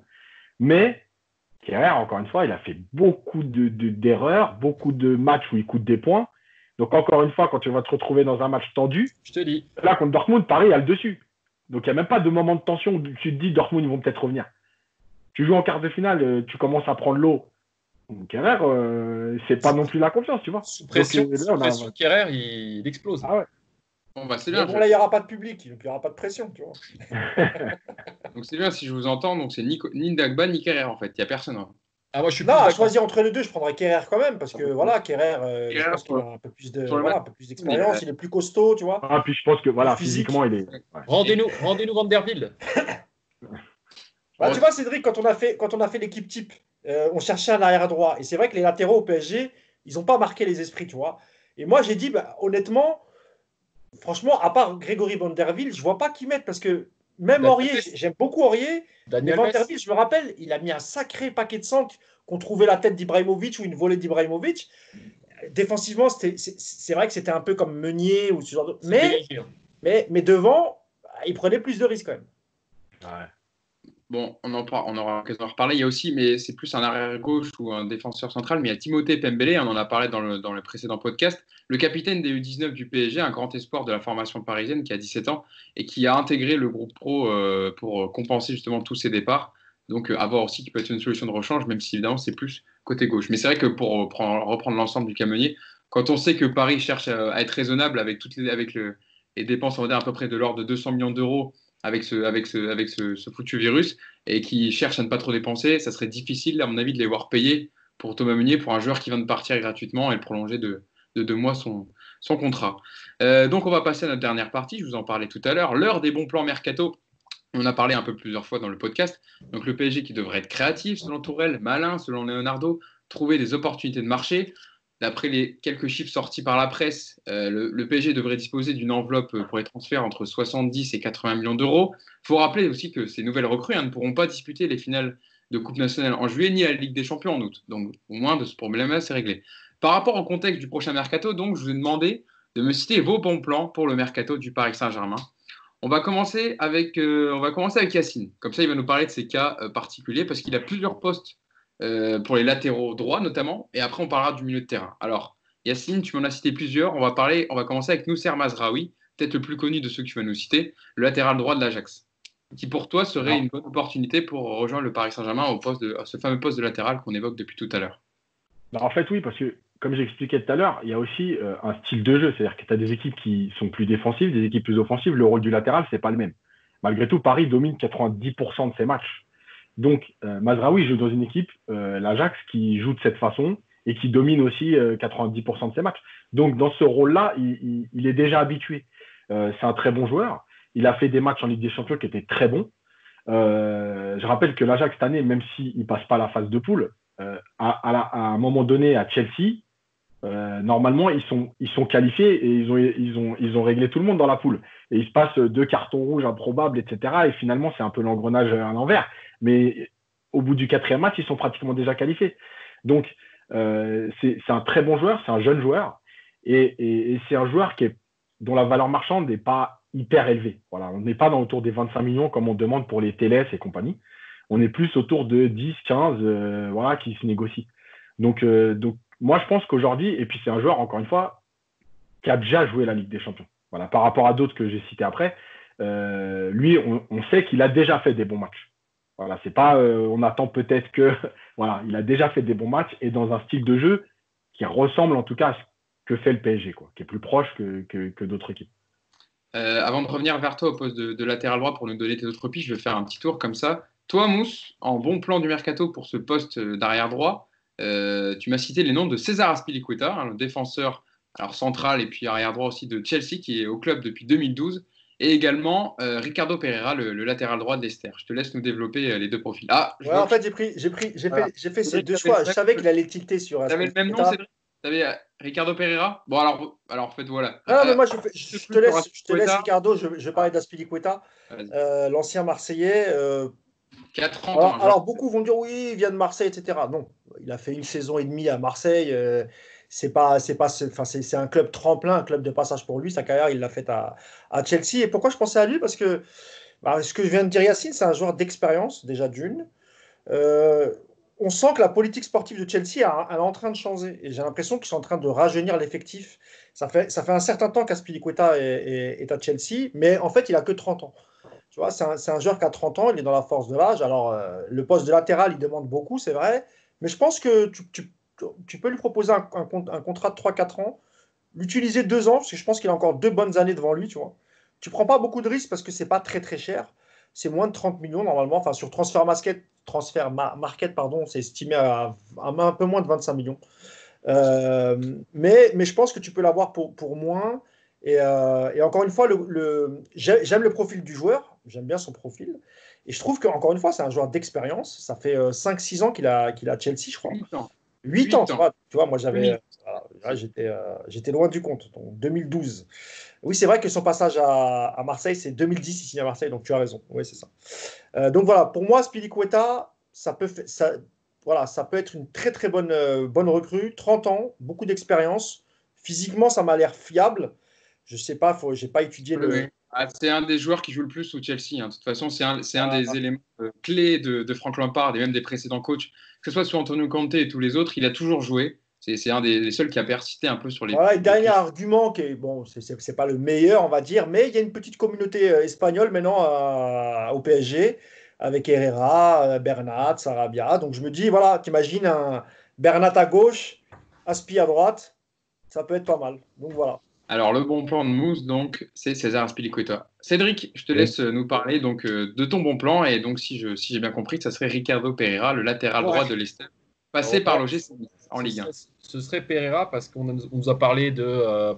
Mais Kehrer, encore une fois, il a fait beaucoup d'erreurs, beaucoup de matchs où il coûte des points. Donc, encore une fois, quand tu vas te retrouver dans un match tendu, je te dis. Là, contre Dortmund, Paris a le dessus. Donc, il n'y a même pas de moment de tension où tu te dis Dortmund, ils vont peut-être revenir. Tu joues en quart de finale, tu commences à prendre l'eau. Kehrer, c'est pas non plus la confiance, tu vois. Sous pression, Kehrer, il explose. Ah ouais. Bon, bah, c'est bien. Bon, là, il n'y aura pas de public, donc il n'y aura pas de pression, tu vois. Donc, c'est bien, si je vous entends, donc c'est ni Dagba ni Kehrer, en fait. Il n'y a personne. Hein. Ah, moi, je suis non, à choisir entre les deux, je prendrais Kehrer quand même, parce que voilà, Kehrer, je pense qu'il a un peu plus d'expérience, il est plus costaud, tu vois. Ah, puis je pense que voilà, physiquement, il est. Ouais. Rendez-nous Vanderbilt. Bah, tu vois, Cédric, quand on a fait l'équipe type, on cherchait un arrière droit. Et c'est vrai que les latéraux au PSG, ils n'ont pas marqué les esprits, tu vois. Et moi, j'ai dit, bah, honnêtement, franchement, à part Grégory Vanderbilt, je ne vois pas qui mettre, parce que même Aurier, j'aime beaucoup Aurier, mais Vanderbilt, je me rappelle, il a mis un sacré paquet de centres qu'on trouvait la tête d'Ibrahimovic ou une volée d'Ibrahimovic. Défensivement, c'est vrai que c'était un peu comme Meunier ou ce genre de... Mais devant, il prenait plus de risques quand même. Ouais. Bon, on aura l'occasion d'en reparler. Il y a aussi, mais c'est plus un arrière gauche ou un défenseur central, mais il y a Timothée Pembele, on en a parlé dans le précédent podcast, le capitaine des U19 du PSG, un grand espoir de la formation parisienne qui a 17 ans et qui a intégré le groupe pro pour compenser justement tous ses départs. Donc, à voir aussi qui peut être une solution de rechange, même si évidemment c'est plus côté gauche. Mais c'est vrai que pour reprendre l'ensemble du camionnier, quand on sait que Paris cherche à être raisonnable avec les dépenses, on va dire à peu près de l'ordre de 200 millions d'euros avec ce foutu virus et qui cherche à ne pas trop dépenser, ça serait difficile, à mon avis, de les voir payer pour Thomas Meunier, pour un joueur qui vient de partir gratuitement et de prolonger de 2 mois son contrat. Donc, on va passer à notre dernière partie. Je vous en parlais tout à l'heure. L'heure des bons plans mercato. On a parlé un peu plusieurs fois dans le podcast. Donc, le PSG qui devrait être créatif, selon Tourelle, malin, selon Leonardo, trouver des opportunités de marché. D'après les quelques chiffres sortis par la presse, le PSG devrait disposer d'une enveloppe pour les transferts entre 70 et 80 millions d'euros. Il faut rappeler aussi que ces nouvelles recrues ne pourront pas disputer les finales de Coupe nationale en juillet ni à la Ligue des Champions en août. Donc, au moins, de ce problème-là, c'est réglé. Par rapport au contexte du prochain mercato, donc, je vous ai demandé de me citer vos bons plans pour le mercato du Paris Saint-Germain. On va commencer avec Yacine. Comme ça, il va nous parler de ces cas particuliers parce qu'il a plusieurs postes pour les latéraux droits notamment, et après on parlera du milieu de terrain. Alors, Yacine, tu m'en as cité plusieurs, on va commencer avec Noussair Mazraoui, peut-être le plus connu de ceux que tu vas nous citer, le latéral droit de l'Ajax, qui pour toi serait une bonne opportunité pour rejoindre le Paris Saint-Germain à ce fameux poste de latéral qu'on évoque depuis tout à l'heure. En fait, oui, parce que comme j'expliquais tout à l'heure, il y a aussi un style de jeu, c'est-à-dire que tu as des équipes qui sont plus défensives, des équipes plus offensives, le rôle du latéral, c'est pas le même. Malgré tout, Paris domine 90% de ses matchs. Donc, Mazraoui joue dans une équipe, l'Ajax, qui joue de cette façon et qui domine aussi 90% de ses matchs. Donc, dans ce rôle-là, il est déjà habitué. C'est un très bon joueur. Il a fait des matchs en Ligue des Champions qui étaient très bons. Je rappelle que l'Ajax, cette année, même s'il ne passe pas la phase de poule, à un moment donné, à Chelsea, normalement, ils sont qualifiés et ils ont réglé tout le monde dans la poule. Et il se passe 2 cartons rouges improbables, etc. Et finalement, c'est un peu l'engrenage à l'envers. Mais au bout du 4e match, ils sont pratiquement déjà qualifiés. Donc, c'est un très bon joueur, c'est un jeune joueur. Et c'est un joueur dont la valeur marchande n'est pas hyper élevée. Voilà, on n'est pas autour des 25 millions comme on demande pour les TLS et compagnie. On est plus autour de 10, 15, voilà, qui se négocient. Donc, moi, je pense qu'aujourd'hui, et puis c'est un joueur, encore une fois, qui a déjà joué la Ligue des Champions. Voilà, par rapport à d'autres que j'ai cités après, lui, on sait qu'il a déjà fait des bons matchs. Voilà, c'est pas, on attend peut-être que, voilà, il a déjà fait des bons matchs et dans un style de jeu qui ressemble en tout cas à ce que fait le PSG, quoi, qui est plus proche que d'autres équipes. Avant de revenir vers toi au poste de latéral droit pour nous donner tes autres pistes, je vais faire un petit tour comme ça. Toi, Mousse, en bon plan du mercato pour ce poste d'arrière droit, tu m'as cité les noms de César Azpilicueta, le défenseur central et puis arrière droit aussi de Chelsea qui est au club depuis 2012, et également Ricardo Pereira, le latéral droit de Leicester. Je te laisse nous développer les deux profils. En fait, j'ai fait ces deux choix. Je savais qu'il allait tilter sur Azpilicueta. Tu avais le même nom, Cédric? Tu avais Ricardo Pereira? Bon, alors en fait, voilà. Non, mais moi, je te laisse Ricardo. Je vais parler d'Azpilicueta, l'ancien Marseillais. Qui a 30 ans. Alors, beaucoup vont dire oui, il vient de Marseille, etc. Non, il a fait une saison et demie à Marseille. C'est un club tremplin, un club de passage pour lui. Sa carrière, il l'a faite à Chelsea. Et pourquoi je pensais à lui? Parce que ce que vient de dire Yacine, c'est un joueur d'expérience, déjà d'une. On sent que la politique sportive de Chelsea elle est en train de changer. Et j'ai l'impression qu'ils sont en train de rajeunir l'effectif. Ça fait un certain temps qu'Azpilicueta est à Chelsea, mais en fait, il a que 30 ans. Tu vois, c'est un joueur qui a 30 ans, il est dans la force de l'âge. Alors, le poste de latéral, il demande beaucoup, c'est vrai. Mais je pense que tu peux lui proposer un contrat de 3-4 ans, l'utiliser 2 ans, parce que je pense qu'il a encore 2 bonnes années devant lui, tu vois. Tu prends pas beaucoup de risques parce que c'est pas très très cher. C'est moins de 30 millions normalement. Enfin, sur Transfer Market, pardon, c'est estimé à un peu moins de 25 millions. Mais je pense que tu peux l'avoir pour moins. Et encore une fois, j'aime le profil du joueur. J'aime bien son profil. Et je trouve qu'encore une fois, c'est un joueur d'expérience. Ça fait 5-6 ans qu'il a Chelsea, je crois. 8 ans, tu vois, moi j'étais loin du compte. Donc 2012. Oui, c'est vrai que son passage à Marseille, c'est 2010, il signe à Marseille, donc tu as raison. Oui, c'est ça. Donc voilà, pour moi, Azpilicueta, ça peut être une très très bonne recrue. 30 ans, beaucoup d'expérience. Physiquement, ça m'a l'air fiable. Je sais pas, j'ai pas étudié le. C'est un des joueurs qui joue le plus sous Chelsea. De toute façon, c'est un des éléments clés de Frank Lampard et même des précédents coachs, que ce soit sous Antonio Conte et tous les autres, il a toujours joué. C'est un des seuls qui a persisté un peu sur les. Voilà, et dernier argument qui est bon, c'est pas le meilleur, on va dire, mais il y a une petite communauté espagnole maintenant au PSG avec Herrera, Bernat, Sarabia. Donc je me dis, voilà, t'imagines un Bernat à gauche, Aspi à droite, ça peut être pas mal. Donc voilà. Alors le bon plan de Mousse, donc, c'est César Azpilicueta. Cédric, je te laisse nous parler donc de ton bon plan et donc si j'ai bien compris, ça serait Ricardo Pereira, le latéral droit de Leicester, passé par l'OGC en Ligue 1. Ce serait Pereira parce qu'on nous a parlé de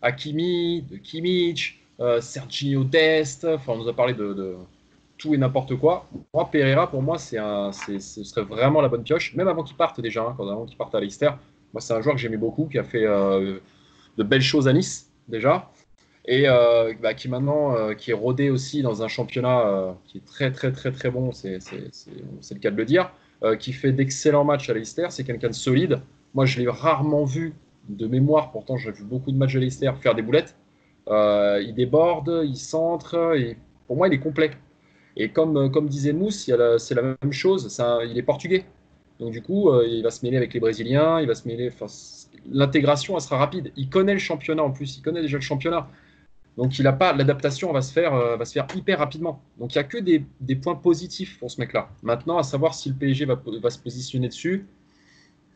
Hakimi, de Kimmich, Sergio Dest, enfin on nous a parlé de tout et n'importe quoi. Moi, Pereira, pour moi, ce serait vraiment la bonne pioche, même avant qu'il parte déjà, avant qu'il parte à Leicester. Moi, c'est un joueur que j'aimais beaucoup, qui a fait de belles choses à Nice déjà, et qui maintenant qui est rodé aussi dans un championnat qui est très très très très bon, c'est le cas de le dire, qui fait d'excellents matchs à Leicester. C'est quelqu'un de solide. Moi, je l'ai rarement vu de mémoire, pourtant j'ai vu beaucoup de matchs de Leicester faire des boulettes. Il déborde, il centre, et pour moi il est complet. Et comme disait Mousse, c'est la même chose, il est portugais. Donc du coup, il va se mêler avec les Brésiliens, il va se mêler. L'intégration, elle sera rapide. Il connaît le championnat en plus, il connaît déjà le championnat. Donc l'adaptation va se faire hyper rapidement. Donc il n'y a que des points positifs pour ce mec-là. Maintenant, à savoir si le PSG va se positionner dessus,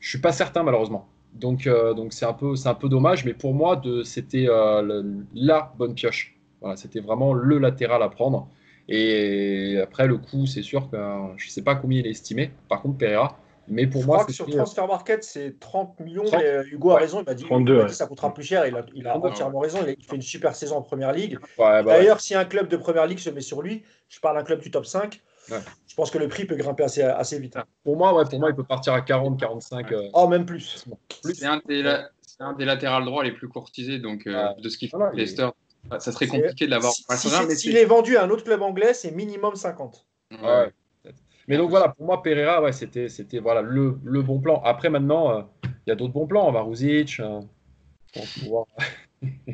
je suis pas certain malheureusement. Donc c'est un peu dommage, mais pour moi c'était la bonne pioche. Voilà, c'était vraiment le latéral à prendre. Et après le coût, c'est sûr que je sais pas combien il est estimé. Par contre Pereira. Mais pour moi, je crois que sur Transfer Market, c'est 30 millions, 30, mais Hugo a raison, il m'a dit, 32, ça coûtera plus cher, il a entièrement raison, il fait une super saison en Première Ligue. Ouais, d'ailleurs, si un club de Première Ligue se met sur lui, je parle d'un club du top 5, Ouais. Je pense que le prix peut grimper assez vite. Pour moi, il peut partir à 40, 45. Oh, même plus. C'est un des latérales droits les plus courtisés, donc de ce qu'il fait Leicester, ça serait compliqué de l'avoir. S'il est vendu à un autre club anglais, c'est minimum 50. Ouais. Mais donc voilà, pour moi, Pereira, c'était voilà, le bon plan. Après, maintenant, il y a d'autres bons plans. Maruzic.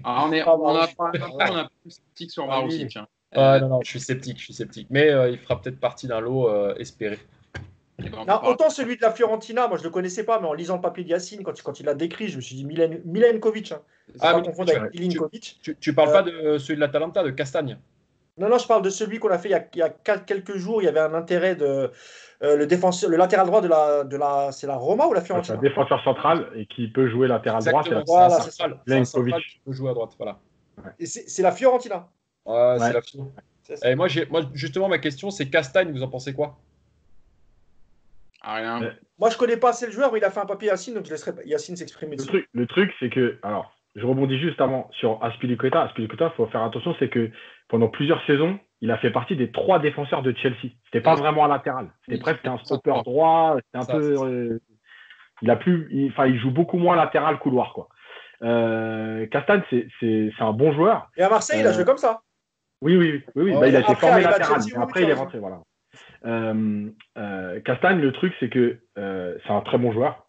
On a plus sceptique sur Maruzic. Non, je suis sceptique. Mais il fera peut-être partie d'un lot espéré. Non, autant celui de la Fiorentina, moi je le connaissais pas, mais en lisant le papier de Yacine, quand il l'a décrit, je me suis dit Milenkovic. Pas confondre avec Milinkovic. Tu parles pas de celui de l'Atalanta, de Castagne? Non, je parle de celui qu'on a fait il y a quelques jours. Il y avait un intérêt de le latéral droit c'est la Roma ou la Fiorentina? C'est un défenseur central et qui peut jouer latéral droit. C'est un central qui peut jouer à droite. Voilà. Ouais. Et c'est la Fiorentina. C'est la Fiorentina. Et moi, justement, ma question, c'est Castagne, vous en pensez quoi? Rien. Moi, je connais pas assez le joueur, mais il a fait un papier Yacine, donc je laisserai Yacine s'exprimer dessus. Le truc, c'est que, alors, je rebondis juste avant sur Azpilicueta. Azpilicueta, il faut faire attention, c'est que pendant plusieurs saisons, il a fait partie des 3 défenseurs de Chelsea. C'était pas vraiment un latéral. C'était presque un stopper droit. C'était un peu. Il joue beaucoup moins latéral couloir, quoi. Castagne, c'est un bon joueur. Et à Marseille, il a joué comme ça. Oui. Il a été formé latéral. Après, il est rentré, voilà. Castagne, le truc, c'est que c'est un très bon joueur,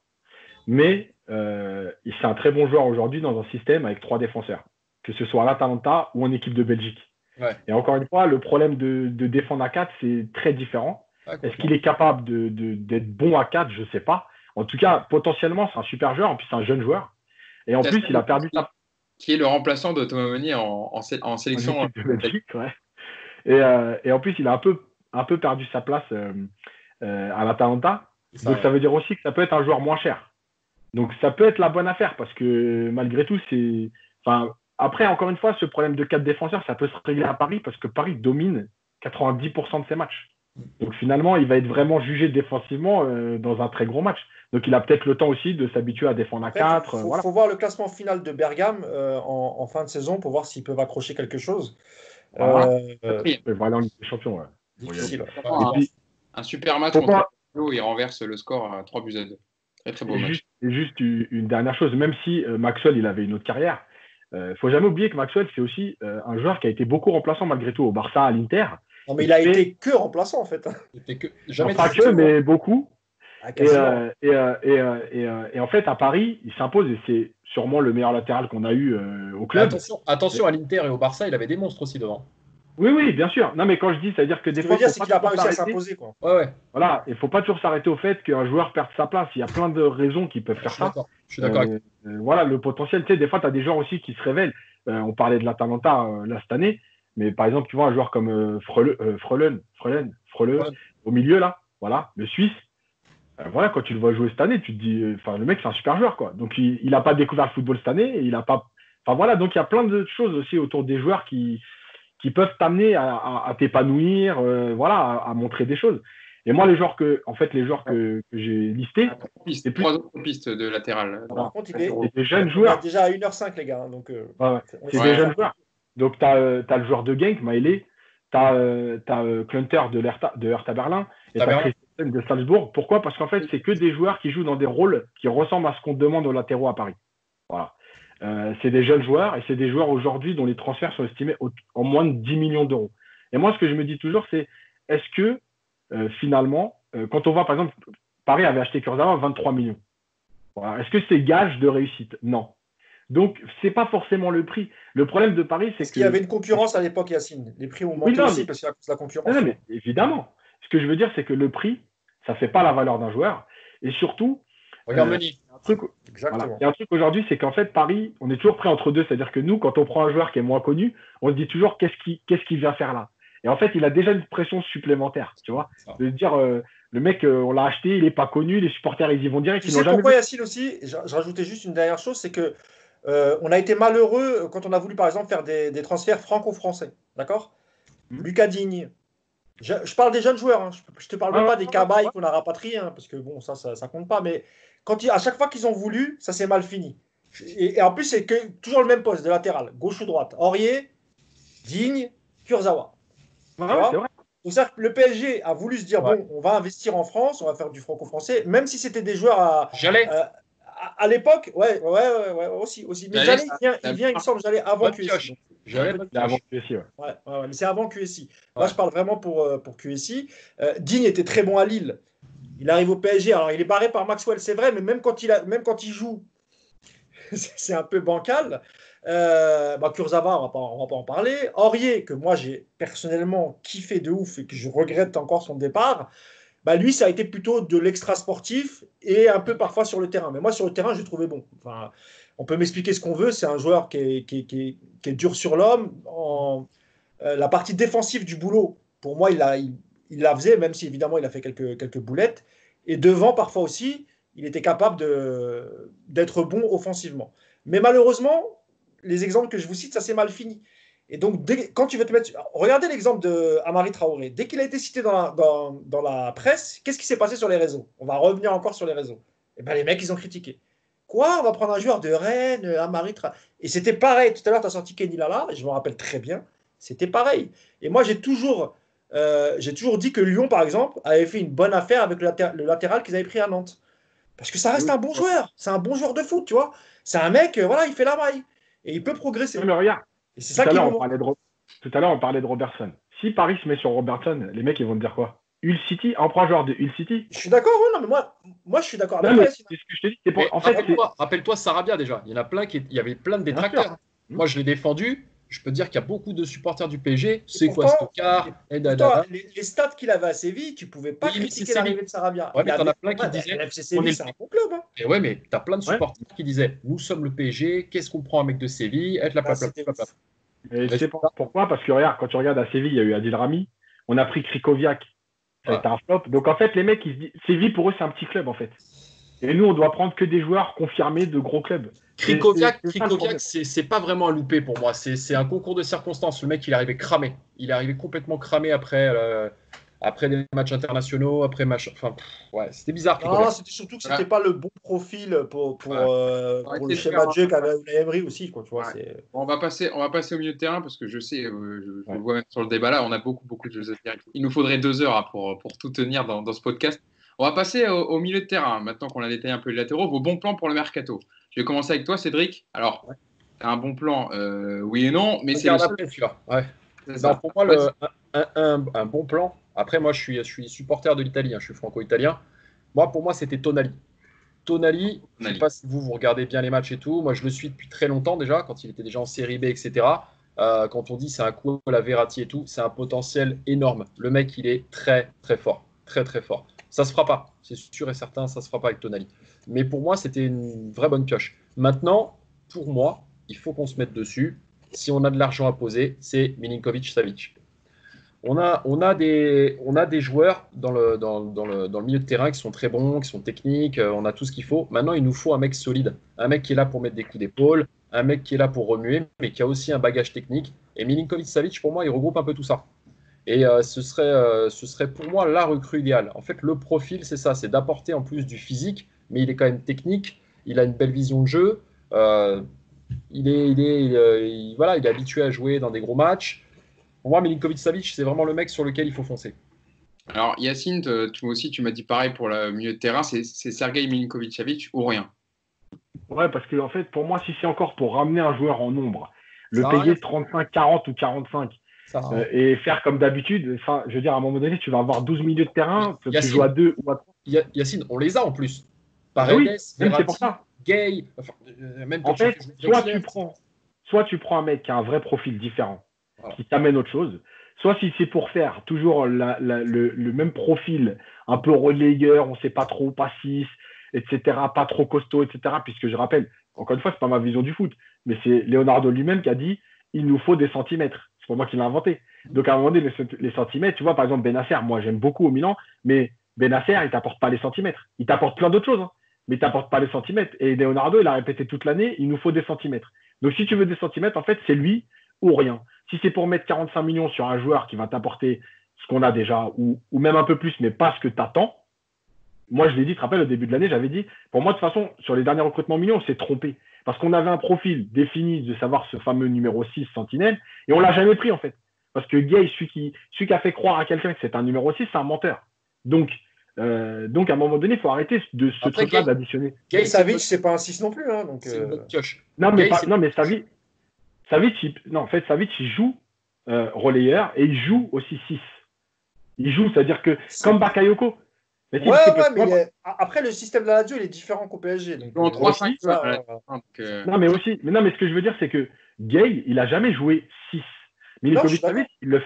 mais c'est un très bon joueur aujourd'hui dans un système avec 3 défenseurs, que ce soit à l'Atalanta ou en équipe de Belgique. Ouais. Et encore une fois, le problème de défendre à 4, c'est très différent. Est-ce qu'il est capable d'être bon à 4? Je ne sais pas. En tout cas, potentiellement, c'est un super joueur. En plus, c'est un jeune joueur. Et en plus, il a perdu sa... Qui est le remplaçant de Thomas Meunier en sélection de Belgique, ouais. Et en plus, il a un peu perdu sa place à l'Atalanta. Donc, ça veut dire aussi que ça peut être un joueur moins cher. Donc, ça peut être la bonne affaire parce que malgré tout, c'est... Enfin, après, encore une fois, ce problème de 4 défenseurs, ça peut se régler à Paris parce que Paris domine 90% de ses matchs. Donc, finalement, il va être vraiment jugé défensivement dans un très gros match. Donc, il a peut-être le temps aussi de s'habituer à défendre à 4. Il faut voir le classement final de Bergame en fin de saison pour voir s'ils peuvent accrocher quelque chose. Voilà, en Ligue des Champions. Ouais. Difficile. Un super match contre Lazio, il renverse le score à 3-2. Très, très beau match. Juste une dernière chose, même si Maxwell, il avait une autre carrière, il faut jamais oublier que Maxwell, c'est aussi un joueur qui a été beaucoup remplaçant malgré tout au Barça, à l'Inter. Non, mais il a été que remplaçant en fait. Jamais pas que, mais beaucoup. Et en fait, à Paris, il s'impose et c'est sûrement le meilleur latéral qu'on a eu au club. Attention à l'Inter et au Barça, il avait des monstres aussi devant. Oui, bien sûr. Non, mais quand je dis, c'est-à-dire que des fois, c'est qu'il n'a pas réussi à s'imposer, quoi. Ouais. Voilà, il ne faut pas toujours s'arrêter au fait qu'un joueur perde sa place. Il y a plein de raisons qui peuvent faire ça. Je suis d'accord. Voilà, le potentiel. Tu sais, des fois, tu as des joueurs aussi qui se révèlent. On parlait de l'Atalanta là cette année, mais par exemple, tu vois un joueur comme Freulen, au milieu là, voilà, le Suisse. Voilà, quand tu le vois jouer cette année, tu te dis, le mec, c'est un super joueur, quoi. Donc, il n'a pas découvert le football cette année, et il n'a pas. Enfin voilà, donc il y a plein de choses aussi autour des joueurs qui peuvent t'amener à t'épanouir, à montrer des choses. Et moi, les joueurs que j'ai listés, c'est 3 autres pistes de latéral. Par contre, c'est des jeunes joueurs. On est déjà à 1h05, les gars. Donc, c'est des jeunes joueurs. Donc, tu as le joueur de Genk, Maélé, tu as Klunter de Hertha Berlin, et tu as Christensen de Salzbourg. Pourquoi? Parce qu'en fait, c'est que des joueurs qui jouent dans des rôles qui ressemblent à ce qu'on demande aux latéraux à Paris. Voilà. C'est des jeunes joueurs et c'est des joueurs aujourd'hui dont les transferts sont estimés en moins de 10 millions d'euros. Et moi, ce que je me dis toujours, c'est est-ce que finalement, quand on voit par exemple, Paris avait acheté Kurzawa à 23 millions. Voilà. Est-ce que c'est gage de réussite? Non. Donc, c'est pas forcément le prix. Le problème de Paris, c'est qu'il y avait une concurrence à l'époque, Yacine. Les prix ont monté aussi parce qu'il y a la concurrence. Non, mais évidemment. Ce que je veux dire, c'est que le prix, ça fait pas la valeur d'un joueur. Et surtout, regarde Meunier. Exactement. Il y a un truc aujourd'hui, c'est qu'en fait, Paris, on est toujours pris entre deux. C'est-à-dire que nous, quand on prend un joueur qui est moins connu, on se dit toujours qu'est-ce qu'il vient faire là. Et en fait, il a déjà une pression supplémentaire, tu vois. De dire, le mec, on l'a acheté, il n'est pas connu, les supporters, ils y vont direct. Tu sais pourquoi, Yacine, aussi, je rajoutais juste une dernière chose, c'est que on a été malheureux quand on a voulu, par exemple, faire des transferts franco-français. D'accord? Lucas Digne. Je parle des jeunes joueurs. Hein. Je ne te parle même pas des cabailles qu'on a rapatriés, hein, parce que bon, ça compte pas. Mais à chaque fois qu'ils ont voulu, ça s'est mal fini. Et en plus, c'est toujours le même poste de latéral, gauche ou droite. Aurier, Digne, Kurzawa. C'est vrai. Donc, ça, le PSG a voulu se dire, bon, on va investir en France, on va faire du franco-français, même si c'était des joueurs à l'époque, ouais, aussi. Mais Jallet, il vient, il me semble, Jallet avant QSI. Avant QSI, ouais, mais c'est avant QSI. Là, je parle vraiment pour QSI. Digne était très bon à Lille. Il arrive au PSG. Alors, il est barré par Maxwell, c'est vrai, mais même quand il joue, c'est un peu bancal. Kurzawa, on va pas en parler. Aurier, que moi, j'ai personnellement kiffé de ouf et que je regrette encore son départ. Lui, ça a été plutôt de l'extra sportif et un peu parfois sur le terrain. Mais moi, sur le terrain, je l'ai trouvé bon. Enfin, on peut m'expliquer ce qu'on veut. C'est un joueur qui est dur sur l'homme. La partie défensive du boulot, pour moi, il la faisait, même si évidemment, il a fait quelques boulettes. Et devant, parfois aussi, il était capable d'être bon offensivement. Mais malheureusement, les exemples que je vous cite, ça s'est mal fini. Et donc, quand tu veux te mettre. Regardez l'exemple d'Amari Traoré. Dès qu'il a été cité dans la presse, qu'est-ce qui s'est passé sur les réseaux? On va revenir encore sur les réseaux. Et les mecs, ils ont critiqué. Quoi? On va prendre un joueur de Rennes, Amari Traoré. Et c'était pareil. Tout à l'heure, tu as sorti Kenny Lala, et je me rappelle très bien. C'était pareil. Et moi, j'ai toujours dit que Lyon, par exemple, avait fait une bonne affaire avec le latéral qu'ils avaient pris à Nantes. Parce que ça reste un bon joueur. C'est un bon joueur de foot, tu vois. C'est un mec, voilà, il fait la maille. Et il peut progresser. Mais regarde. Et c'est ça qui Tout à l'heure, on parlait de Robertson. Si Paris se met sur Robertson, les mecs, ils vont te dire quoi? Hull City, on prend un joueur de Hull City. Je suis d'accord, ouais, non, mais moi, je suis d'accord avec toi. C'est ce que je te dis. Rappelle-toi Sarabia déjà. Il y avait plein de détracteurs. Moi, je l'ai défendu. Je peux dire qu'il y a beaucoup de supporters du PSG. C'est quoi Stockard? Les stats qu'il avait à Séville, tu ne pouvais pas critiquer l'arrivée de Sarabia. Ouais, mais t'en as plein qui disaient. FC Séville, c'est un bon club. Hein. Et ouais, mais t'as plein de supporters qui disaient nous sommes le PSG, qu'est-ce qu'on prend un mec de Séville? Et c'est pourquoi? Parce que regarde, quand tu regardes à Séville, il y a eu Adil Rami. On a pris Krikoviak. Ça a été un flop. Donc en fait, les mecs, ils se disent Séville, pour eux, c'est un petit club en fait. Et nous, on doit prendre que des joueurs confirmés de gros clubs. Krikoviak, c'est pas vraiment un loupé pour moi. C'est un concours de circonstances. Le mec, il est arrivé cramé. Il est arrivé complètement cramé après des matchs internationaux, c'était bizarre. Non, c'était surtout que c'était pas le bon profil pour le schéma de jeu qu'avait Emery aussi. Quoi, tu vois, on va passer au milieu de terrain parce que je sais, je le vois même sur le débat là, on a beaucoup de choses à dire. Il nous faudrait 2 heures pour tout tenir dans ce podcast. On va passer au milieu de terrain, maintenant qu'on a détaillé un peu les latéraux. Vos bons plans pour le mercato. Je vais commencer avec toi, Cédric. Alors, tu as un bon plan, oui et non, mais c'est le seul. Pour moi, un bon plan. Après, moi, je suis supporter de l'Italie. Je suis franco-italien. Pour moi, c'était Tonali. Tonali, je ne sais pas si vous regardez bien les matchs et tout. Moi, je le suis depuis très longtemps déjà, quand il était déjà en série B, etc. Quand on dit c'est un coup à la Verratti et tout, c'est un potentiel énorme. Le mec, il est très, très fort. Très, très fort. Ça ne se fera pas. C'est sûr et certain, ça ne se fera pas avec Tonali. Mais pour moi, c'était une vraie bonne pioche. Maintenant, pour moi, il faut qu'on se mette dessus. Si on a de l'argent à poser, c'est Milinkovic-Savic. On a des joueurs dans le milieu de terrain qui sont très bons, qui sont techniques, on a tout ce qu'il faut. Maintenant, il nous faut un mec solide, un mec qui est là pour mettre des coups d'épaule, un mec qui est là pour remuer, mais qui a aussi un bagage technique. Et Milinkovic-Savic, pour moi, il regroupe un peu tout ça. Et ce serait pour moi la recrue idéale. En fait, le profil, c'est ça, c'est d'apporter en plus du physique, mais il est quand même technique, il a une belle vision de jeu, il est habitué à jouer dans des gros matchs. Pour moi, Milinkovic-Savic, c'est vraiment le mec sur lequel il faut foncer. Alors, Yacine, toi aussi, tu m'as dit pareil pour le milieu de terrain, c'est Sergei Milinkovic-Savic ou rien? Ouais, parce que en fait, pour moi, si c'est encore pour ramener un joueur en nombre, le payer 35, 40 ou 45, et faire comme d'habitude, je veux dire, à un moment donné, tu vas avoir 12 milieux de terrain, tu joues à 2 ou à 3. Yacine, on les a en plus. Paredes, c'est pour ça. Gay, même en fait, soit tu prends un mec qui a un vrai profil différent, qui t'amène autre chose, soit si c'est pour faire toujours le même profil, un peu relayeur, on ne sait pas trop, pas 6, etc., pas trop costaud, etc., puisque je rappelle, encore une fois, ce n'est pas ma vision du foot, mais c'est Leonardo lui-même qui a dit il nous faut des centimètres. C'est pas moi qui l'ai inventé. Donc à un moment donné, les centimètres, tu vois, par exemple, Benacer, moi j'aime beaucoup au Milan, mais Benacer, il ne t'apporte pas les centimètres. Il t'apporte plein d'autres choses, mais il ne t'apporte pas les centimètres. Et Leonardo, il a répété toute l'année, il nous faut des centimètres. Donc si tu veux des centimètres, en fait, c'est lui ou rien. Si c'est pour mettre 45 millions sur un joueur qui va t'apporter ce qu'on a déjà, ou même un peu plus, mais pas ce que tu attends, moi je l'ai dit, tu te rappelles, au début de l'année, j'avais dit, pour moi de toute façon, sur les derniers recrutements millions, on s'est trompé. Parce qu'on avait un profil défini de savoir ce fameux numéro 6 sentinelle, et on ne l'a jamais pris en fait. Parce que Gay, celui qui a fait croire à quelqu'un que c'est un numéro 6, c'est un menteur. Donc à un moment donné, il faut arrêter de ce Après, truc-là Gay- d'additionner. Et Savic, c'est pas un 6 non plus. Hein, donc, C'est une bonne pioche. Non, mais, Gay, c'est- non, mais Savic, en fait, Savic, il joue relayeur et il joue aussi 6. Il joue, c'est-à-dire que comme Bakayoko. Mais si, Ouais, c'est que- mais après, le système de la radio, il est différent qu'au PSG. Donc, En 3-5, ça, Non, mais ce que je veux dire, c'est que Gay, il a jamais joué 6. Non, je suis Milinkovic-Savic, il le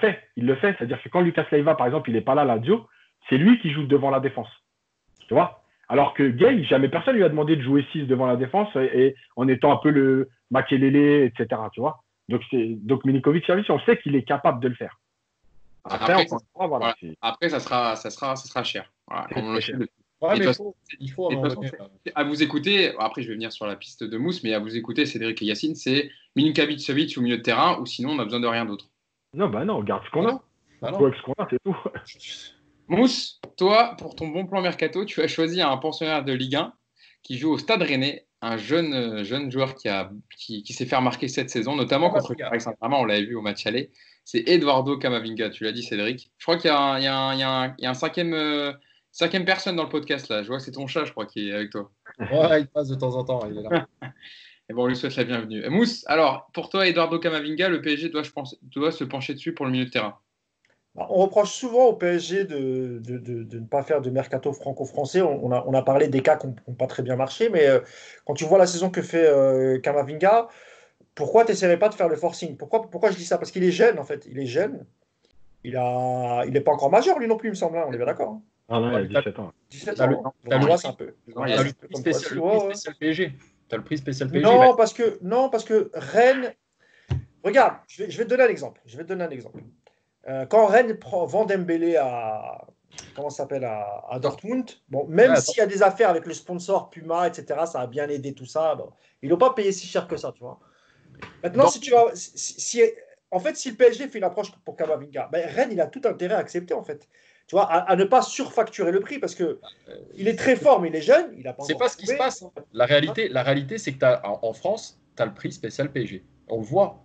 fait. C'est-à-dire que quand Lucas Leiva, par exemple, il n'est pas là, la Lazio, c'est lui qui joue devant la défense. Tu vois? Alors que Gay, jamais personne lui a demandé de jouer 6 devant la défense et en étant un peu le Makelele, etc. Tu vois? Donc Milinkovic-Savic, on sait qu'il est capable de le faire. Après, voilà. Après, ça sera cher. Voilà, C'est comme on le très sait. cher. Ouais, Et mais de il faut à un Et de moment toute donné, façon, à vous écouter, après je vais venir sur la piste de Mousse, mais à vous écouter, Cédric et Yacine, c'est Milinkovic-Savic au milieu de terrain, ou sinon on a besoin de rien d'autre. Non, on garde ce qu'on a. Bah non. Faut avec ce qu'on a, c'est tout. Mousse, toi, pour ton bon plan mercato, tu as choisi un pensionnaire de Ligue 1 qui joue au Stade Rennais, un jeune joueur qui s'est fait remarquer cette saison, notamment contre le Paris Saint-Germain, on l'avait vu au match aller. C'est Eduardo Camavinga, tu l'as dit Cédric. Je crois qu'il y a un cinquième personne dans le podcast là. Je vois que c'est ton chat, je crois, qui est avec toi. Ouais, il passe de temps en temps, il est là. Et bon, on lui souhaite la bienvenue. Mousse, alors, pour toi, Eduardo Camavinga, le PSG doit se pencher dessus pour le milieu de terrain. On reproche souvent au PSG de ne pas faire de mercato franco-français. On a parlé des cas qui n'ont pas très bien marché, mais quand tu vois la saison que fait Camavinga, pourquoi tu n'essaierais pas de faire le forcing? Pourquoi je dis ça? Parce qu'il est jeune, en fait. Il est jeune. Il n'est pas encore majeur, lui non plus, il me semble. Hein. On est bien d'accord. Hein. Ah non, il a 17 ans. 17 T'as le- ans. t'as Donc, le- c'est un peu. T'as le prix spécial PSG. T'as le prix spécial PSG. Non, parce que Rennes. Regarde, je vais te donner un exemple. Quand Rennes vend Dembélé à. Comment ça s'appelle à Dortmund. Bon, même s'il y a des affaires avec le sponsor Puma, etc., ça a bien aidé tout ça. Bon, ils n'ont pas payé si cher que ça, tu vois. Maintenant, si le PSG fait une approche pour Camavinga, ben Rennes, il a tout intérêt à accepter, en fait. Tu vois, à ne pas surfacturer le prix parce que il est très fort, mais il est jeune. Il a pas. C'est pas ce qui se passe. La réalité, c'est que en France, tu as le prix spécial PSG. On le voit.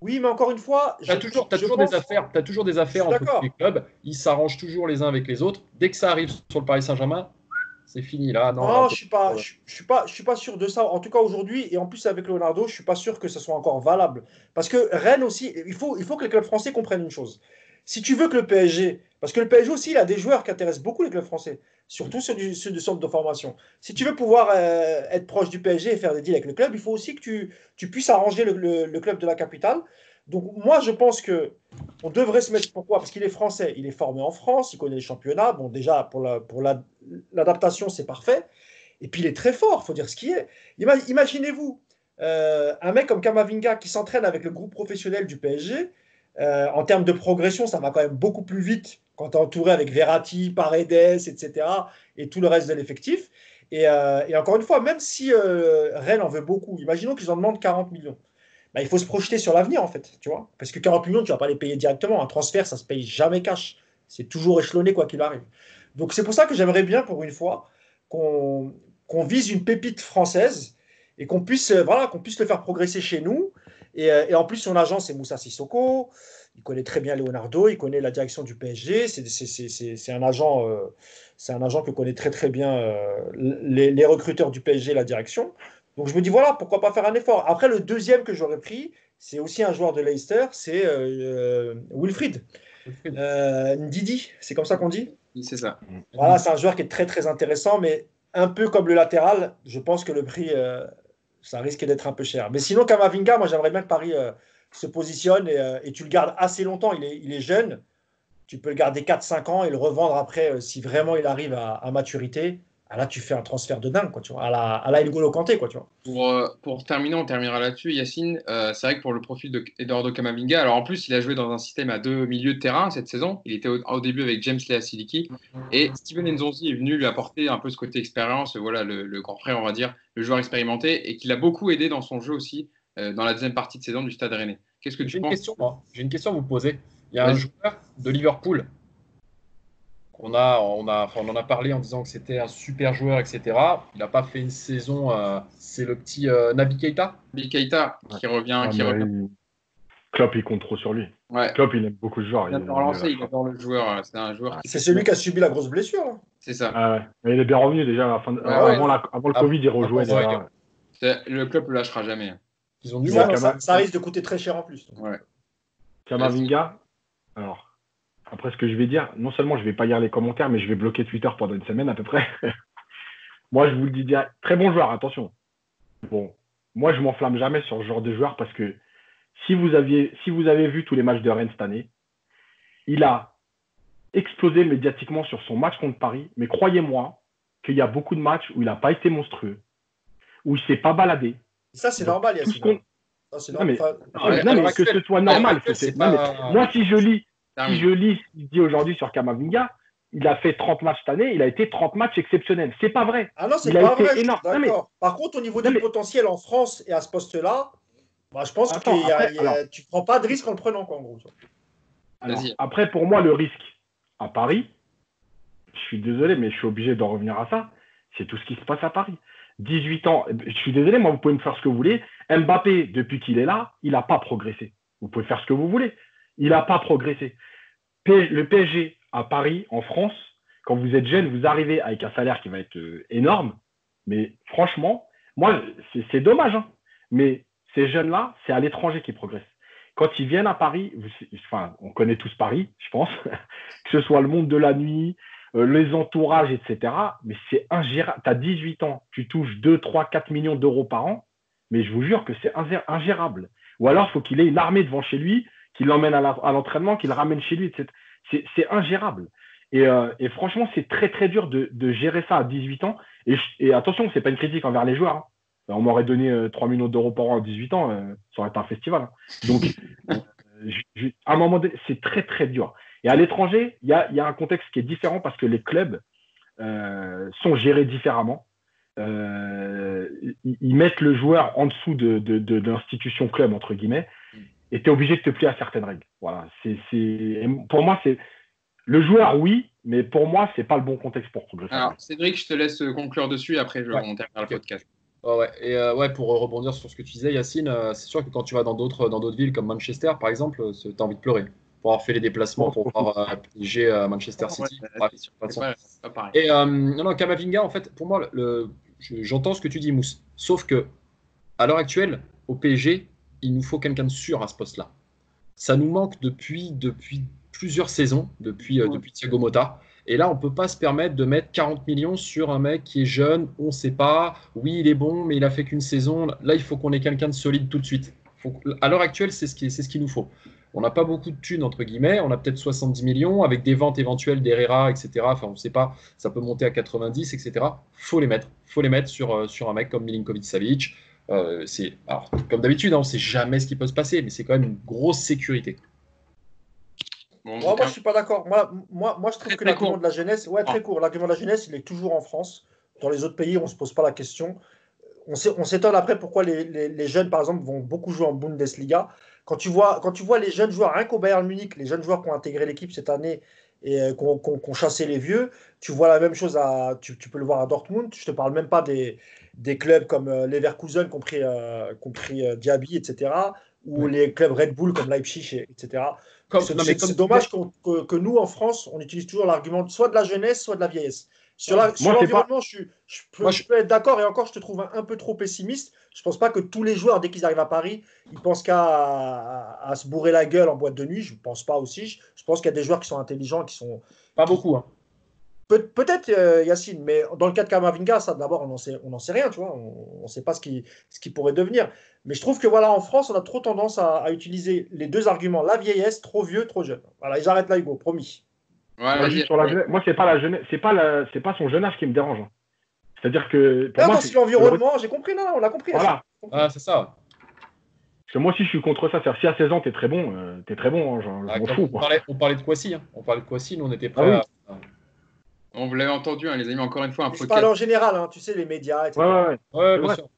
Oui, mais encore une fois, tu as toujours des affaires entre les clubs. Ils s'arrangent toujours les uns avec les autres. Dès que ça arrive sur le Paris Saint-Germain, c'est fini là. Non, je suis pas sûr de ça. En tout cas aujourd'hui, et en plus avec Leonardo, je suis pas sûr que ce soit encore valable. Parce que Rennes aussi, il faut que les clubs français comprennent une chose. Si tu veux que le PSG, parce que le PSG aussi, il a des joueurs qui intéressent beaucoup les clubs français, surtout ceux du centre de formation. Si tu veux pouvoir être proche du PSG et faire des deals avec le club, il faut aussi que tu puisses arranger le club de la capitale. Donc moi, je pense que on devrait se mettre. Pourquoi? Parce qu'il est français, il est formé en France, il connaît les championnats. Bon, déjà pour l'adaptation, c'est parfait. Et puis il est très fort, il faut dire ce qu'il est. Imaginez-vous un mec comme Camavinga qui s'entraîne avec le groupe professionnel du PSG. En termes de progression, ça va quand même beaucoup plus vite quand tu es entouré avec Verratti, Paredes, etc. et tout le reste de l'effectif. Et encore une fois, même si Rennes en veut beaucoup, imaginons qu'ils en demandent 40 millions. Bah, il faut se projeter sur l'avenir, en fait, tu vois. Parce que 40 millions, tu ne vas pas les payer directement. Un transfert, ça ne se paye jamais cash. C'est toujours échelonné, quoi qu'il arrive. Donc, c'est pour ça que j'aimerais bien, pour une fois, qu'on vise une pépite française et qu'on puisse le faire progresser chez nous. Et en plus, son agent, c'est Moussa Sissoko. Il connaît très bien Leonardo. Il connaît la direction du PSG. C'est un agent que connaît très, très bien les recruteurs du PSG, la direction. Donc je me dis, voilà, pourquoi pas faire un effort. Après, le deuxième que j'aurais pris, c'est aussi un joueur de Leicester, c'est Wilfried. Ndidi, c'est comme ça qu'on dit? C'est ça. Voilà, c'est un joueur qui est très, très intéressant, mais un peu comme le latéral, je pense que le prix, ça risque d'être un peu cher. Mais sinon, Camavinga, moi, j'aimerais bien que Paris se positionne et tu le gardes assez longtemps. Il est jeune. Tu peux le garder 4-5 ans et le revendre après si vraiment il arrive à maturité. Là, tu fais un transfert de dingue, quoi, tu vois, à la N'Golo Kanté, quoi, tu vois. Pour terminer, on terminera là-dessus, Yacine. C'est vrai que pour le profil d'Eduardo Camavinga, alors en plus, il a joué dans un système à 2 milieux de terrain cette saison. Il était au début avec James Lea-Siliki et Steven Nzonzi est venu lui apporter un peu ce côté expérience, voilà, le grand frère, on va dire, le joueur expérimenté et qui l'a beaucoup aidé dans son jeu aussi dans la deuxième partie de saison du Stade Rennais. Qu'est-ce que tu penses? J'ai une question à vous poser. Il y a un joueur de Liverpool. On en a parlé en disant que c'était un super joueur, etc. Il n'a pas fait une saison. C'est le petit Naby Keita. Naby Keita qui revient. Klopp, il compte trop sur lui. Ouais. Klopp, il aime beaucoup ce joueur. Il adore lancer, il adore le joueur. C'est un joueur C'est celui qui a subi la grosse blessure. Là. C'est ça. Ah ouais. Mais il est bien revenu déjà. Avant le Covid, il rejouait déjà. Le club ne le lâchera jamais. Ils ont du mal. Ça risque de coûter très cher en plus. Ouais. Kamavinga, alors, après ce que je vais dire, non seulement je ne vais pas lire les commentaires, mais je vais bloquer Twitter pendant une semaine à peu près. Moi, je vous le dis direct. Très bon joueur, attention. Bon, moi, je ne m'enflamme jamais sur ce genre de joueur parce que si vous avez vu tous les matchs de Rennes cette année, il a explosé médiatiquement sur son match contre Paris. Mais croyez-moi qu'il y a beaucoup de matchs où il n'a pas été monstrueux, où il ne s'est pas baladé. Ça, c'est normal, Yacine. Non, mais que ce soit normal. Moi, si je lis ce qu'il dit aujourd'hui sur Kamavinga, il a fait 30 matchs cette année, il a été 30 matchs exceptionnels. C'est pas vrai. Ah non, c'est pas vrai. D'accord. Par contre, au niveau du potentiel en France et à ce poste-là, je pense que tu ne prends pas de risque en le prenant, quoi, en gros. Alors, après, pour moi, le risque à Paris, je suis désolé, mais je suis obligé d'en revenir à ça, c'est tout ce qui se passe à Paris. 18 ans, je suis désolé, moi, vous pouvez me faire ce que vous voulez. Mbappé, depuis qu'il est là, il n'a pas progressé. Vous pouvez faire ce que vous voulez. Il n'a pas progressé. Le PSG à Paris, en France, quand vous êtes jeune, vous arrivez avec un salaire qui va être énorme. Mais franchement, moi, c'est dommage. Hein, mais ces jeunes-là, c'est à l'étranger qu'ils progressent. Quand ils viennent à Paris, on connaît tous Paris, je pense, que ce soit le monde de la nuit, les entourages, etc. Mais c'est ingérable. Tu as 18 ans, tu touches 2, 3, 4 millions d'euros par an, mais je vous jure que c'est ingérable. Ou alors, il faut qu'il ait une armée devant chez lui, qu'il l'emmène à l'entraînement, qu'il le ramène chez lui, etc. C'est ingérable. Et franchement, c'est très, très dur de gérer ça à 18 ans. Et attention, ce n'est pas une critique envers les joueurs. Hein. On m'aurait donné 3 millions d'euros par an à 18 ans, ça aurait été un festival. Hein. Donc, à un moment donné, c'est très, très dur. Et à l'étranger, il y a un contexte qui est différent parce que les clubs sont gérés différemment. Ils mettent le joueur en dessous de l'institution club, entre guillemets, et tu es obligé de te plier à certaines règles. Voilà. Pour moi, c'est le joueur, oui, mais pour moi, ce n'est pas le bon contexte pour progresser. Alors, Cédric, je te laisse conclure dessus, après on termine le podcast. Pour rebondir sur ce que tu disais, Yacine, c'est sûr que quand tu vas dans d'autres villes comme Manchester, par exemple, tu as envie de pleurer pour avoir fait les déplacements pour voir PSG à Manchester City. C'est pas pareil. Et Kamavinga, en fait, pour moi, j'entends ce que tu dis, Mousse. Sauf que à l'heure actuelle, au PSG, il nous faut quelqu'un de sûr à ce poste-là. Ça nous manque depuis plusieurs saisons, depuis Thiago Motta. Et là, on ne peut pas se permettre de mettre 40 millions sur un mec qui est jeune, on ne sait pas. Oui, il est bon, mais il a fait qu'une saison. Là, il faut qu'on ait quelqu'un de solide tout de suite. À l'heure actuelle, c'est ce qu'il nous faut. On n'a pas beaucoup de thunes, entre guillemets. On a peut-être 70 millions avec des ventes éventuelles d'Herrera, etc. Enfin, on ne sait pas. Ça peut monter à 90, etc. Faut les mettre sur un mec comme Milinkovic-Savic. Alors, comme d'habitude, on ne sait jamais ce qui peut se passer, mais c'est quand même une grosse sécurité. Moi, je ne suis pas d'accord. Moi, je trouve que l'argument de la jeunesse, très court. L'argument de la jeunesse, il est toujours en France. Dans les autres pays, on ne se pose pas la question. On s'étonne après pourquoi les jeunes, par exemple, vont beaucoup jouer en Bundesliga. Quand tu vois les jeunes joueurs, rien qu'au Bayern Munich, les jeunes joueurs qui ont intégré l'équipe cette année et qui ont chassé les vieux, tu vois la même chose tu peux le voir à Dortmund. Je ne te parle même pas des clubs comme Leverkusen, qui ont pris Diaby, etc. Ou les clubs Red Bull comme Leipzig, etc. C'est dommage que nous, en France, on utilise toujours l'argument soit de la jeunesse, soit de la vieillesse. Sur l'environnement, je peux être d'accord, et encore, je te trouve un peu trop pessimiste. Je ne pense pas que tous les joueurs, dès qu'ils arrivent à Paris, ils pensent qu'à se bourrer la gueule en boîte de nuit. Je ne pense pas aussi. Je pense qu'il y a des joueurs qui sont intelligents, Pas beaucoup, hein. Peut-être Yacine, mais dans le cas de Kamavinga, ça d'abord on n'en sait rien, tu vois, on ne sait pas ce qui pourrait devenir. Mais je trouve que en France, on a trop tendance à utiliser les deux arguments, la vieillesse, trop vieux, trop jeune. Voilà, ils arrêtent là, Hugo, promis. Moi, c'est pas la jeunesse, c'est pas son jeune âge qui me dérange. Hein. C'est-à-dire que pour moi, c'est l'environnement. J'ai compris, on l'a compris. Voilà. C'est ça. Parce que moi aussi, je suis contre ça. C'est-à-dire, si à 16 ans, t'es très bon, hein, je m'en fous. On parlait de Kwasi. Hein. On parlait de Kwasi, nous on était prêts à. On vous l'avez entendu, les amis, encore une fois, un podcast. Je parle en général, tu sais, les médias, etc. Ouais, bien sûr.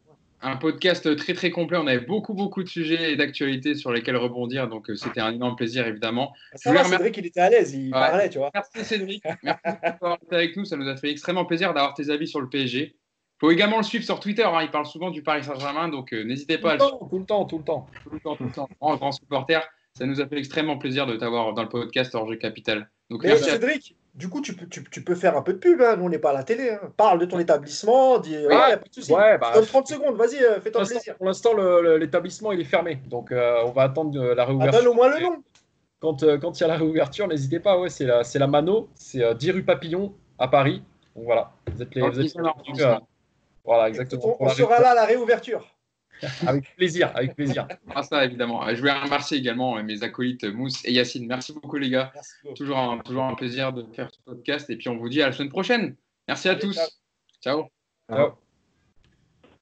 Un podcast très très complet. On avait beaucoup de sujets et d'actualités sur lesquels rebondir. Donc c'était un énorme plaisir, évidemment. Cédric, il était à l'aise, il parlait, tu vois. Merci Cédric. Merci d'avoir été avec nous. Ça nous a fait extrêmement plaisir d'avoir tes avis sur le PSG. faut également le suivre sur Twitter. Hein. Il parle souvent du Paris Saint-Germain, donc n'hésitez pas à le suivre. Tout le temps. Grand supporter. Ça nous a fait extrêmement plaisir de t'avoir dans le podcast Orge Capital. Donc, mais Cédric, du coup, tu peux faire un peu de pub. Hein. Nous, on n'est pas à la télé. Hein. Parle de ton établissement. Dis, pas de souci. Donne 30 secondes. Vas-y, fais-toi plaisir. Pour l'instant, l'établissement il est fermé. Donc, on va attendre la réouverture. Donne au moins le nom. Quand il y a la réouverture, n'hésitez pas. Ouais, c'est la Mano. C'est 10 rue Papillon à Paris. Donc voilà. Vous êtes voilà, exactement. On sera là à la réouverture. Avec plaisir. Ah, ça, évidemment. Je voulais remercier également mes acolytes Mousse et Yacine. Merci beaucoup, les gars. Toujours un plaisir de faire ce podcast. Et puis, on vous dit à la semaine prochaine. Merci à tous. Ciao.